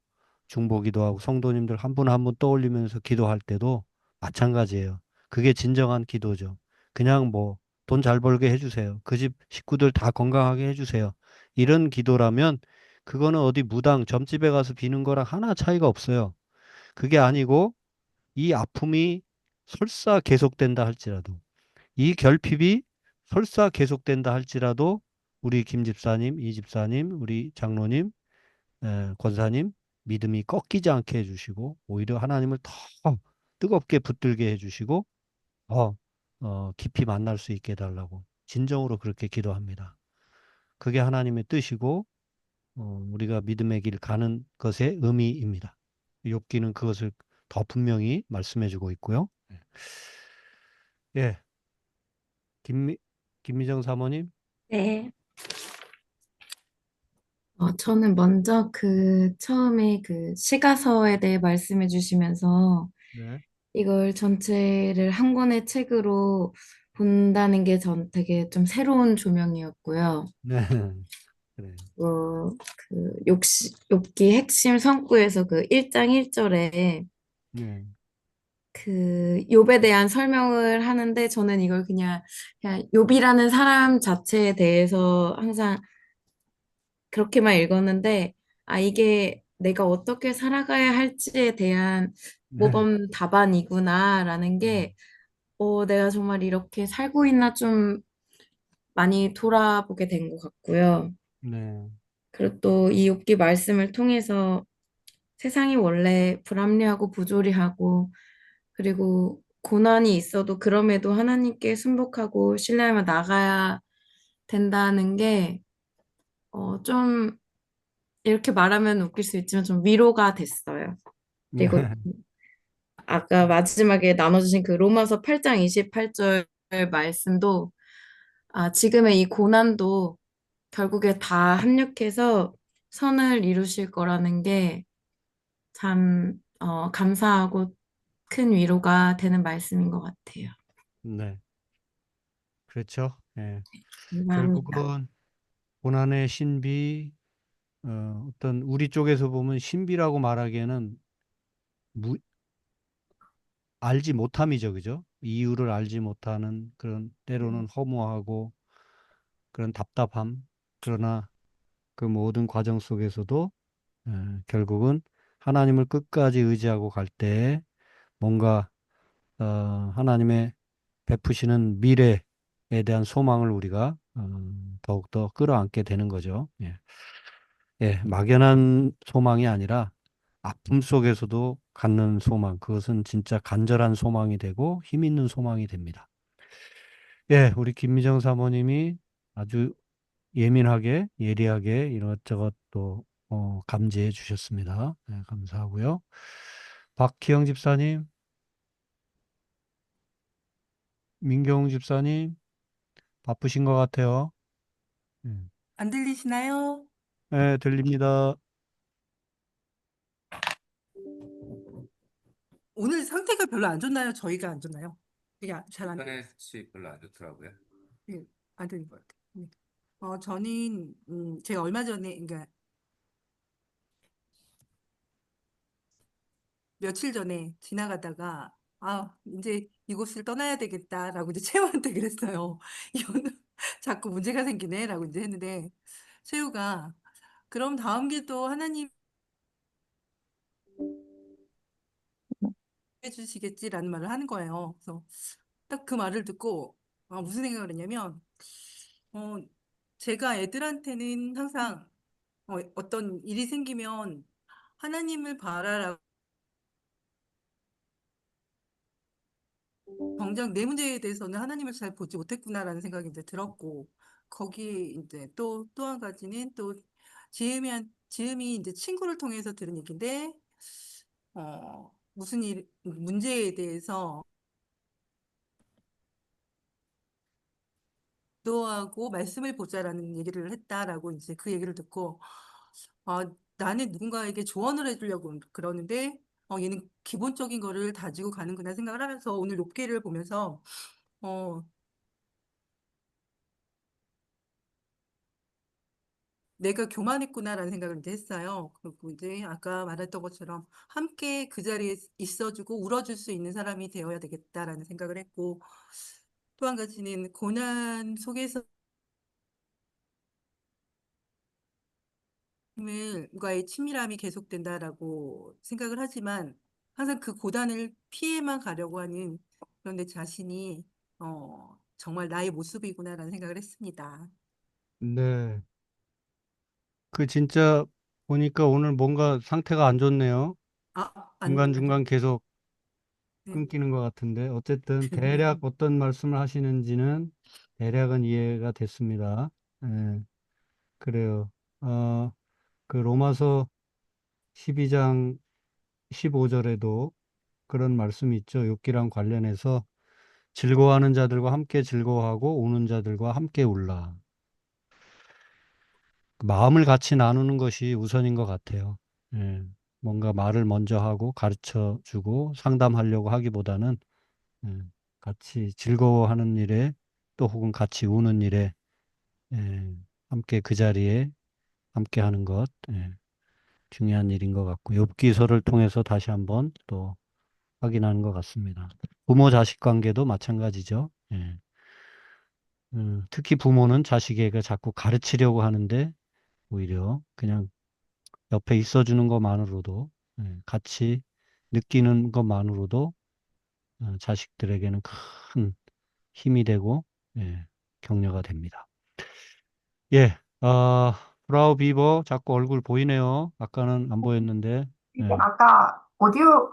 중보 기도하고 성도님들 한 분 한 분 떠올리면서 기도할 때도 마찬가지예요. 그게 진정한 기도죠. 그냥 뭐 돈 잘 벌게 해주세요. 그 집 식구들 다 건강하게 해주세요. 이런 기도라면 그거는 어디 무당 점집에 가서 비는 거랑 하나 차이가 없어요. 그게 아니고 이 아픔이 설사 계속된다 할지라도 이 결핍이 설사 계속된다 할지라도 우리 김 집사님, 이 집사님, 우리 장로님, 권사님 믿음이 꺾이지 않게 해주시고 오히려 하나님을 더 뜨겁게 붙들게 해주시고 더 깊이 만날 수 있게 해달라고 진정으로 그렇게 기도합니다. 그게 하나님의 뜻이고 우리가 믿음의 길 가는 것의 의미입니다. 욥기는 그것을 더 분명히 말씀해주고 있고요. 예, 김미, 김미정 사모님. 네. 저는 먼저 처음에 시가서에 대해 말씀해 주시면서 네. 이걸 전체를 한 권의 책으로 본다는 게 전 되게 좀 새로운 조명이었고요. 네. 그래요. 욥기 핵심 성구에서 1장 1절에 네. 욥에 대한 설명을 하는데 저는 이걸 그냥 욥이라는 사람 자체에 대해서 항상 그렇게만 읽었는데, 이게 내가 어떻게 살아가야 할지에 대한 네. 모범 답안이구나라는 게, 내가 정말 이렇게 살고 있나 좀 많이 돌아보게 된 것 같고요. 네. 그리고 또 이 욥기 말씀을 통해서 세상이 원래 불합리하고 부조리하고, 그리고 고난이 있어도 그럼에도 하나님께 순복하고 신뢰하며 나가야 된다는 게, 좀 이렇게 말하면 웃길 수 있지만 좀 위로가 됐어요. 그리고 네. 아까 마지막에 나눠주신 로마서 8장 28절 말씀도 지금의 이 고난도 결국에 다 합력해서 선을 이루실 거라는 게 참 감사하고 큰 위로가 되는 말씀인 것 같아요. 네. 그렇죠. 예. 감사합니다. 결국은 고난의 신비, 어떤 우리 쪽에서 보면 신비라고 말하기에는 무, 알지 못함이죠, 그죠? 이유를 알지 못하는 그런 때로는 허무하고 그런 답답함. 그러나 그 모든 과정 속에서도 결국은 하나님을 끝까지 의지하고 갈 때 뭔가 하나님의 베푸시는 미래에 대한 소망을 우리가 더욱더 끌어안게 되는 거죠. 예. 예, 막연한 소망이 아니라 아픔 속에서도 갖는 소망, 그것은 진짜 간절한 소망이 되고 힘 있는 소망이 됩니다. 예, 우리 김미정 사모님이 아주 예민하게, 예리하게 이것저것 또 감지해 주셨습니다. 예, 감사하고요. 박희영 집사님, 민경 집사님, 바쁘신 것 같아요. 음. 안 들리시나요? 예, 들립니다. 오늘 상태가 별로 안 좋나요? 저희가 안 좋나요? 이게 잘안 인터넷이 별로 안 좋더라고요. 예, 안 들린 것 같아요. 네. 저는 제가 얼마 전에 그러니까 며칠 전에 지나가다가 이제 이곳을 떠나야 되겠다라고 이제 채우한테 그랬어요. 이거는 자꾸 문제가 생기네라고 이제 했는데 채우가 그럼 다음 길도 하나님 해주시겠지라는 말을 하는 거예요. 그래서 딱 그 말을 듣고 무슨 생각을 했냐면 어, 제가 애들한테는 항상 어떤 일이 생기면 하나님을 바라라고 정작 내 문제에 대해서는 하나님을 잘 보지 못했구나라는 생각이 이제 들었고, 거기 이제 또 한 가지는 또 지음이 이제 친구를 통해서 들은 얘기인데, 무슨 문제에 대해서 기도하고 말씀을 보자라는 얘기를 했다라고 이제 그 얘기를 듣고, 나는 누군가에게 조언을 해주려고 그러는데, 얘는 기본적인 거를 다지고 가는구나 생각을 하면서 오늘 욥기를 보면서, 어, 내가 교만했구나라는 생각을 이제 했어요. 그리고 이제 아까 말했던 것처럼 함께 그 자리에 있어주고 울어줄 수 있는 사람이 되어야 되겠다라는 생각을 했고, 또 한 가지는 고난 속에서 하나님과의 친밀함이 계속된다라고 생각을 하지만 항상 그 고단을 피해만 가려고 하는 그런 내 자신이 정말 나의 모습이구나라는 생각을 했습니다. 네. 그 진짜 보니까 오늘 뭔가 상태가 안 좋네요. 중간중간 계속 네. 끊기는 것 같은데 어쨌든 대략 어떤 말씀을 하시는지는 대략은 이해가 됐습니다. 예, 그래요. 그 로마서 12장 15절에도 그런 말씀이 있죠. 욥기랑 관련해서 즐거워하는 자들과 함께 즐거워하고 우는 자들과 함께 울라. 마음을 같이 나누는 것이 우선인 것 같아요. 예, 뭔가 말을 먼저 하고 가르쳐 주고 상담하려고 하기보다는 예, 같이 즐거워하는 일에 또 혹은 같이 우는 일에 예, 함께 그 자리에 함께 하는 것 예, 중요한 일인 것 같고 욥기서를 통해서 다시 한번 또 확인하는 것 같습니다. 부모 자식 관계도 마찬가지죠. 예. 특히 부모는 자식에게 자꾸 가르치려고 하는데 오히려 그냥 옆에 있어주는 것만으로도 같이 느끼는 것만으로도 자식들에게는 큰 힘이 되고 격려가 됩니다. 예, 브라우 비버 자꾸 얼굴 보이네요. 아까는 안 보였는데. 이게 예, 아까 오디오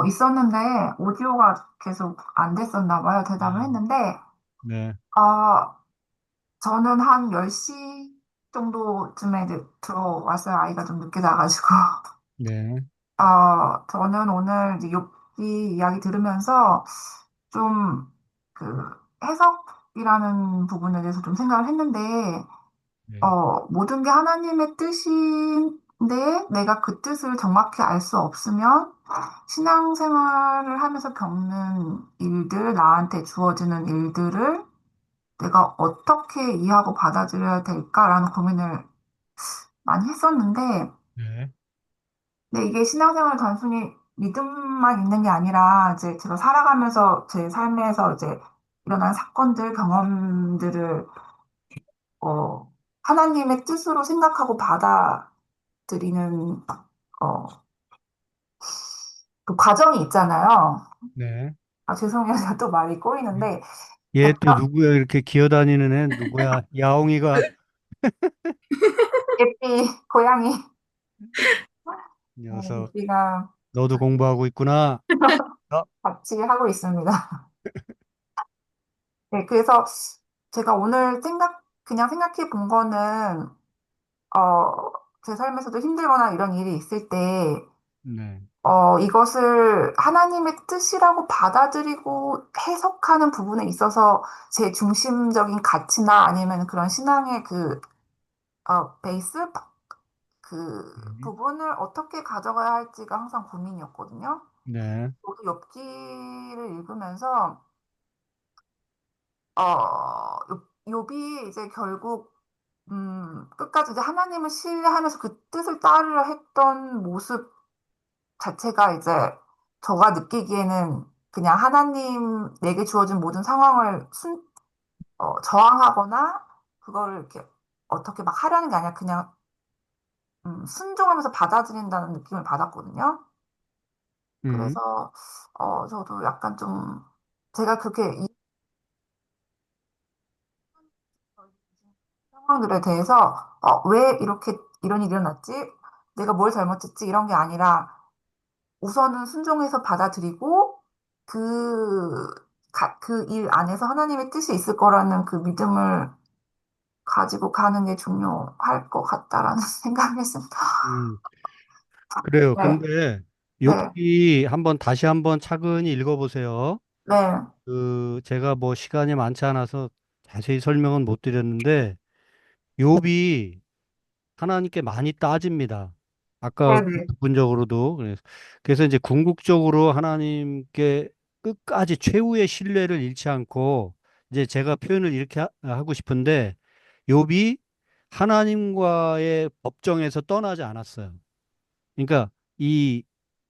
있었는데 오디오가 계속 안 됐었나 봐요. 대답을 네, 했는데 네, 저는 한 10시 정도쯤에 이제 들어왔어요. 아이가 좀 늦게 자가지고. 네, 저는 오늘 이제 욥기 이야기 들으면서 좀 그 해석이라는 부분에 대해서 좀 생각을 했는데 네, 모든 게 하나님의 뜻인데 내가 그 뜻을 정확히 알 수 없으면 신앙생활을 하면서 겪는 일들, 나한테 주어지는 일들을 내가 어떻게 이해하고 받아들여야 될까라는 고민을 많이 했었는데, 네, 근데 이게 신앙생활 단순히 믿음만 있는 게 아니라 이제 제가 살아가면서 제 삶에서 이제 일어난 사건들, 경험들을 하나님의 뜻으로 생각하고 받아들이는 어, 그 과정이 있잖아요. 네. 죄송해요. 제가 또 말이 꼬이는데, 얘 또 제가 누구야? 이렇게 기어다니는 애 누구야? 야옹이가 예삐 고양이 녀석. 예삐가 너도 공부하고 있구나. 어? 같이 하고 있습니다. 네, 그래서 제가 오늘 그냥 생각해 본 거는, 제 삶에서도 힘들거나 이런 일이 있을 때, 네, 이것을 하나님의 뜻이라고 받아들이고 해석하는 부분에 있어서 제 중심적인 가치나 아니면 그런 신앙의 베이스? 그 네, 부분을 어떻게 가져가야 할지가 항상 고민이었거든요. 네, 저도 욥기를 읽으면서, 욥이 이제 결국 끝까지 이제 하나님을 신뢰하면서 그 뜻을 따르려 했던 모습 자체가 이제 저가 느끼기에는 그냥 하나님 내게 주어진 모든 상황을 저항하거나 그거를 이렇게 어떻게 막 하려는 게 아니라 그냥 순종하면서 받아들인다는 느낌을 받았거든요. 음, 그래서 저도 약간 좀 제가 그렇게 이 상황들에 대해서 왜 이렇게 이런 일이 일어났지? 내가 뭘 잘못했지 이런 게 아니라 우선은 순종해서 받아들이고 그, 그 일 안에서 하나님의 뜻이 있을 거라는 그 믿음을 가지고 가는 게 중요할 것 같다라는 생각을 했습니다. 음, 그래요. 네, 근데 네, 욥기 다시 한번 차근히 읽어보세요. 네, 제가 뭐 시간이 많지 않아서 자세히 설명은 못 드렸는데 욥이 하나님께 많이 따집니다. 아까 네, 네. 부분적으로도 그래서 이제 궁극적으로 하나님께 끝까지 최후의 신뢰를 잃지 않고 이제 제가 표현을 이렇게 하고 싶은데 욥이 하나님과의 법정에서 떠나지 않았어요. 그러니까 이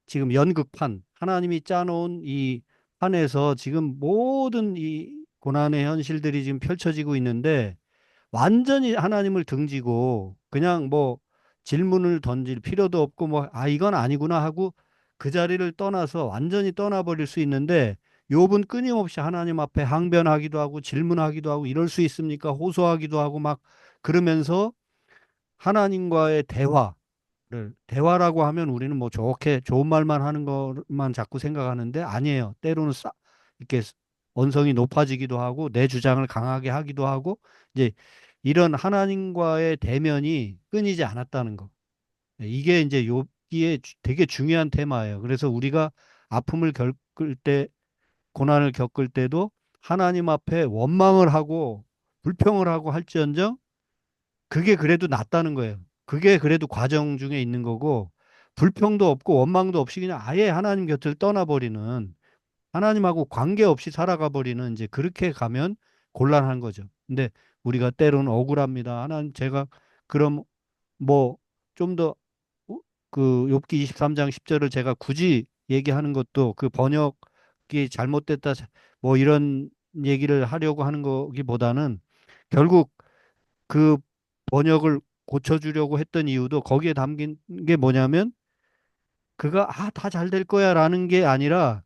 지금 연극판 하나님이 짜놓은 이 판에서 지금 모든 이 고난의 현실들이 지금 펼쳐지고 있는데 완전히 하나님을 등지고 그냥 뭐 질문을 던질 필요도 없고 뭐 아 이건 아니구나 하고 그 자리를 떠나서 완전히 떠나버릴 수 있는데 욥은 끊임없이 하나님 앞에 항변하기도 하고 질문하기도 하고 이럴 수 있습니까? 호소하기도 하고 막 그러면서 하나님과의 대화라고 하면 우리는 뭐 좋게 좋은 말만 하는 것만 자꾸 생각하는데 아니에요. 때로는 이렇게 언성이 높아지기도 하고 내 주장을 강하게 하기도 하고 이제 이런 하나님과의 대면이 끊이지 않았다는 거. 이게 이제 욥기에 되게 중요한 테마예요. 그래서 우리가 아픔을 겪을 때, 고난을 겪을 때도 하나님 앞에 원망을 하고 불평을 하고 할지언정 그게 그래도 낫다는 거예요. 그게 그래도 과정 중에 있는 거고, 불평도 없고 원망도 없이 그냥 아예 하나님 곁을 떠나버리는, 하나님하고 관계없이 살아가 버리는 이제 그렇게 가면 곤란한 거죠. 근데 우리가 때로는 억울합니다. 하나님 제가 그럼 뭐 좀 더 그 욥기 23장 10절을 제가 굳이 얘기하는 것도 그 번역이 잘못됐다 뭐 이런 얘기를 하려고 하는 거기보다는 결국 그 번역을 고쳐주려고 했던 이유도 거기에 담긴 게 뭐냐면 그가 다 잘 될 거야라는 게 아니라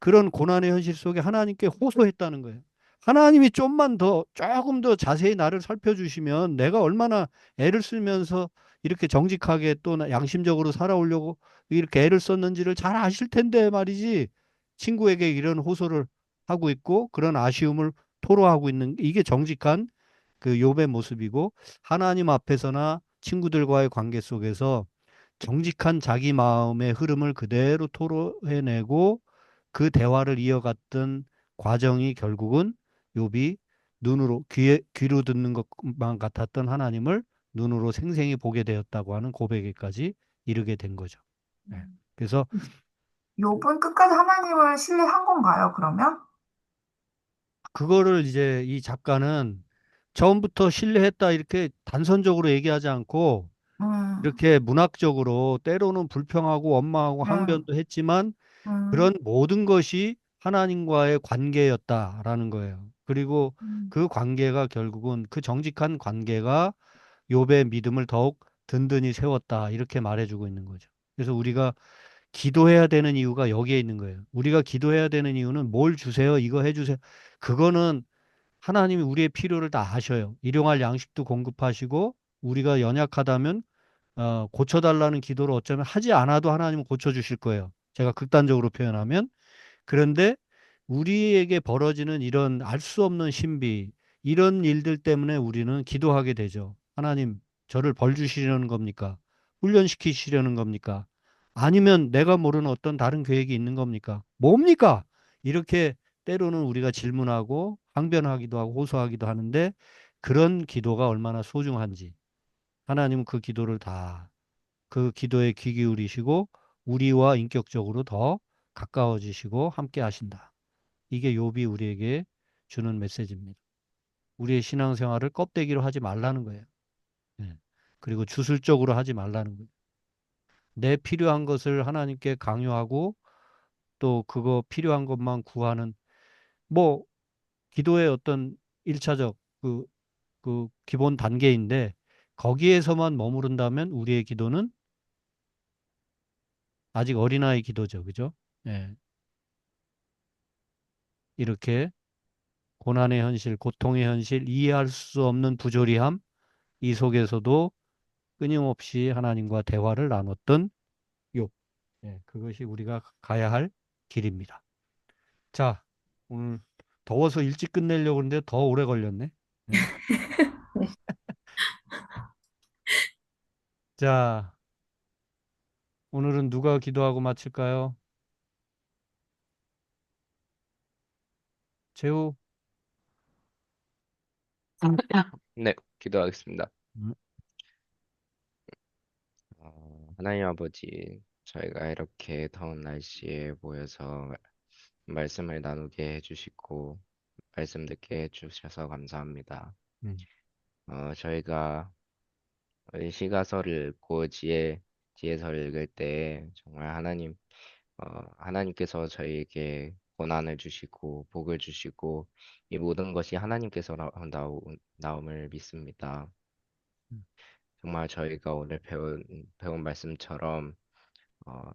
그런 고난의 현실 속에 하나님께 호소했다는 거예요. 하나님이 조금 더 자세히 나를 살펴주시면 내가 얼마나 애를 쓰면서 이렇게 정직하게 또 양심적으로 살아오려고 이렇게 애를 썼는지를 잘 아실 텐데 말이지. 친구에게 이런 호소를 하고 있고 그런 아쉬움을 토로하고 있는 이게 정직한 그 욥의 모습이고 하나님 앞에서나 친구들과의 관계 속에서 정직한 자기 마음의 흐름을 그대로 토로해내고 그 대화를 이어갔던 과정이 결국은 욥이 귀로 듣는 것만 같았던 하나님을 눈으로 생생히 보게 되었다고 하는 고백에까지 이르게 된 거죠. 네. 그래서 욥은 끝까지 하나님을 신뢰한 건가요, 그러면? 그거를 이제 이 작가는 처음부터 신뢰했다 이렇게 단선적으로 얘기하지 않고 음, 이렇게 문학적으로 때로는 불평하고 원망하고 네, 항변도 했지만 음, 그런 모든 것이 하나님과의 관계였다라는 거예요. 그리고 음, 그 관계가 결국은 그 정직한 관계가 욥의 믿음을 더욱 든든히 세웠다. 이렇게 말해주고 있는 거죠. 그래서 우리가 기도해야 되는 이유가 여기에 있는 거예요. 우리가 기도해야 되는 이유는 뭘 주세요? 이거 해주세요. 그거는 하나님이 우리의 필요를 다 아셔요. 일용할 양식도 공급하시고 우리가 연약하다면 고쳐달라는 기도를 어쩌면 하지 않아도 하나님은 고쳐주실 거예요. 제가 극단적으로 표현하면. 그런데 우리에게 벌어지는 이런 알 수 없는 신비, 이런 일들 때문에 우리는 기도하게 되죠. 하나님, 저를 벌 주시려는 겁니까? 훈련시키시려는 겁니까? 아니면 내가 모르는 어떤 다른 계획이 있는 겁니까? 뭡니까? 이렇게 때로는 우리가 질문하고 항변하기도 하고 호소하기도 하는데 그런 기도가 얼마나 소중한지 하나님은 그 기도를 그 기도에 귀 기울이시고 우리와 인격적으로 더 가까워지시고 함께 하신다. 이게 욥이 우리에게 주는 메시지입니다. 우리의 신앙생활을 껍데기로 하지 말라는 거예요. 예. 그리고 주술적으로 하지 말라는 거예요. 내 필요한 것을 하나님께 강요하고 또 그거 필요한 것만 구하는 뭐 기도의 어떤 일차적 그 기본 단계인데 거기에서만 머무른다면 우리의 기도는 아직 어린아이 기도죠. 그죠? 예. 이렇게 고난의 현실, 고통의 현실, 이해할 수 없는 부조리함, 이 속에서도 끊임없이 하나님과 대화를 나눴던 욥. 예, 그것이 우리가 가야 할 길입니다. 자, 오늘 더워서 일찍 끝내려고 했는데 더 오래 걸렸네. 예. 자, 오늘은 누가 기도하고 마칠까요? 재우. 네, 기도하겠습니다. 음, 하나님 아버지, 저희가 이렇게 더운 날씨에 모여서 말씀을 나누게 해주시고 말씀 듣게 해주셔서 감사합니다. 음, 저희가 이 시가서를 읽고 지혜서를 읽을 때 정말 하나님께서 저희에게 고난을 주시고 복을 주시고 이 모든 것이 하나님께서 나옴을 믿습니다. 음, 정말 저희가 오늘 배운 말씀처럼 어,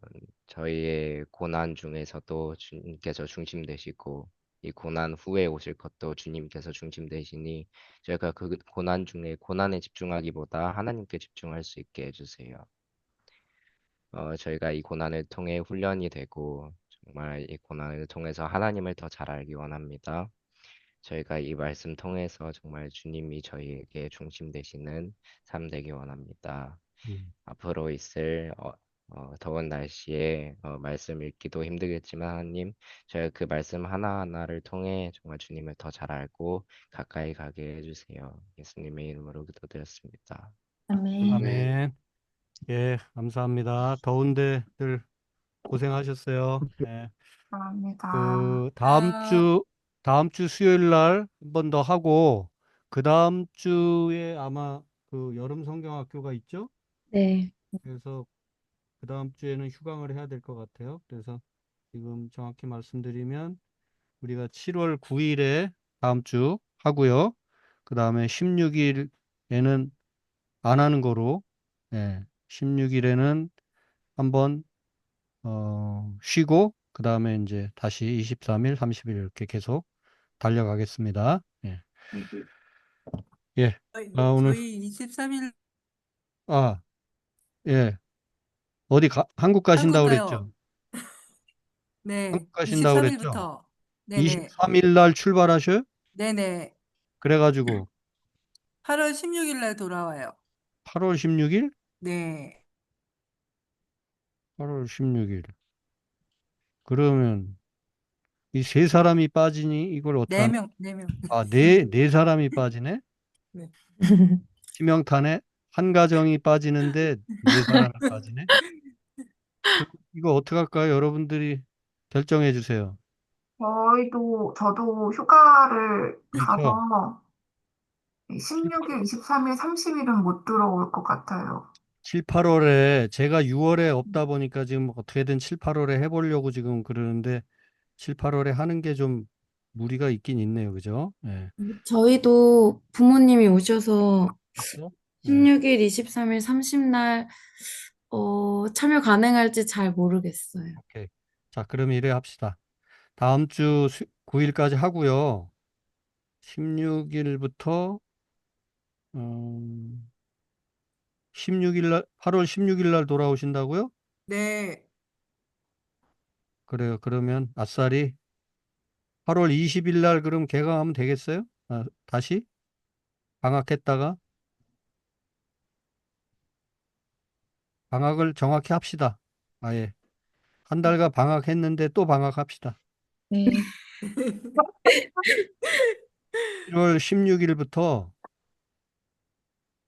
저희의 고난 중에서도 주님께서 중심 되시고 이 고난 후에 오실 것도 주님께서 중심 되시니 저희가 그 고난 중에 고난에 집중하기보다 하나님께 집중할 수 있게 해주세요. 저희가 이 고난을 통해 훈련이 되고 정말 이 고난을 통해서 하나님을 더 잘 알기 원합니다. 저희가 이 말씀 통해서 정말 주님이 저희에게 중심 되시는 삶 되기 원합니다. 음. 앞으로 있을 더운 날씨에 말씀 읽기도 힘들겠지만 하나님, 저희가 그 말씀 하나하나를 통해 정말 주님을 더 잘 알고 가까이 가게 해주세요. 예수님의 이름으로 기도드렸습니다. 아멘. 아멘. 예, 감사합니다. 더운데들 고생하셨어요. 예. 감사합니다. 다음 주 수요일 날 한 번 더 하고, 그 다음 주에 아마 그 여름 성경학교가 있죠? 네. 그래서 그 다음 주에는 휴강을 해야 될 것 같아요. 그래서 지금 정확히 말씀드리면 우리가 7월 9일에 다음 주 하고요. 그 다음에 16일에는 안 하는 거로, 예, 16일에는 한번 쉬고 그 다음에 이제 다시 23일, 30일 이렇게 계속 달려가겠습니다. 예. 예. 오늘 저희 23일 아, 예. 한국 가신다고 한국가요. 그랬죠? 네, 한국 가신다고 그랬죠? 23일부터. 네네. 23일 날 출발하셔요? 네네. 그래가지고 8월 16일 날 돌아와요. 8월 16일? 네. 8월 16일. 그러면 이 세 사람이 빠지니 이걸 어떻게 하나? 4명, 4명. 아, 네 사람이 빠지네? 네. 치명타네? 한 가정이 빠지는데 네 사람이 빠지네? 이거 어떻게 할까요? 여러분들이 결정해 주세요. 저도 휴가를 그렇죠? 가서 16일, 23일, 30일은 못 들어올 것 같아요. 7, 8월에 제가 6월에 없다 보니까 지금 어떻게든 7, 8월에 해보려고 지금 그러는데 7, 8월에 하는 게 좀 무리가 있긴 있네요. 그죠? 예. 저희도 부모님이 오셔서 그렇죠? 예. 16일, 23일, 30날 참여 가능할지 잘 모르겠어요. 오케이. 자, 그럼 이래 합시다. 다음 주 9일까지 하고요. 16일부터 16일 날 8월 16일 날 돌아오신다고요? 네. 그래요. 그러면 아싸리 8월 20일 날 그럼 개강하면 되겠어요? 다시 방학했다가 방학을 정확히 합시다. 아예 한 달간 방학했는데 또 방학합시다. 네. 7월 16일부터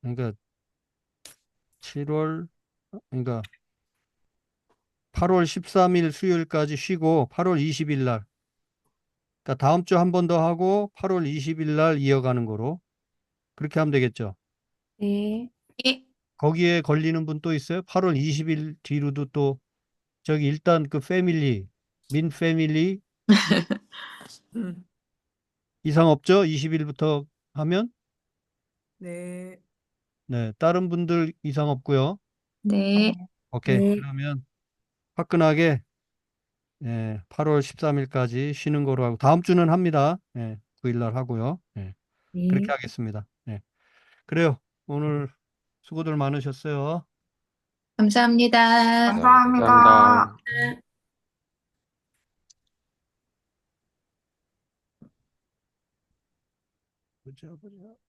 그러니까 7월 그러니까 8월 13일 수요일까지 쉬고 8월 20일 날 그러니까 다음 주 한 번 더 하고 8월 20일 날 이어가는 거로 그렇게 하면 되겠죠. 네. 예. 거기에 걸리는 분 또 있어요? 8월 20일 뒤로도 또 저기 일단 그 민 패밀리 음. 이상 없죠? 20일부터 하면 네. 네, 다른 분들 이상 없고요. 네. 오케이. 네. 그러면 화끈하게 8월 13일까지 쉬는 거로 하고 다음 주는 합니다. 9일 날 하고요. 그렇게 네. 하겠습니다. 그래요. 오늘 수고들 많으셨어요. 감사합니다. 감사합니다. 감사합니다. 보자, 보자.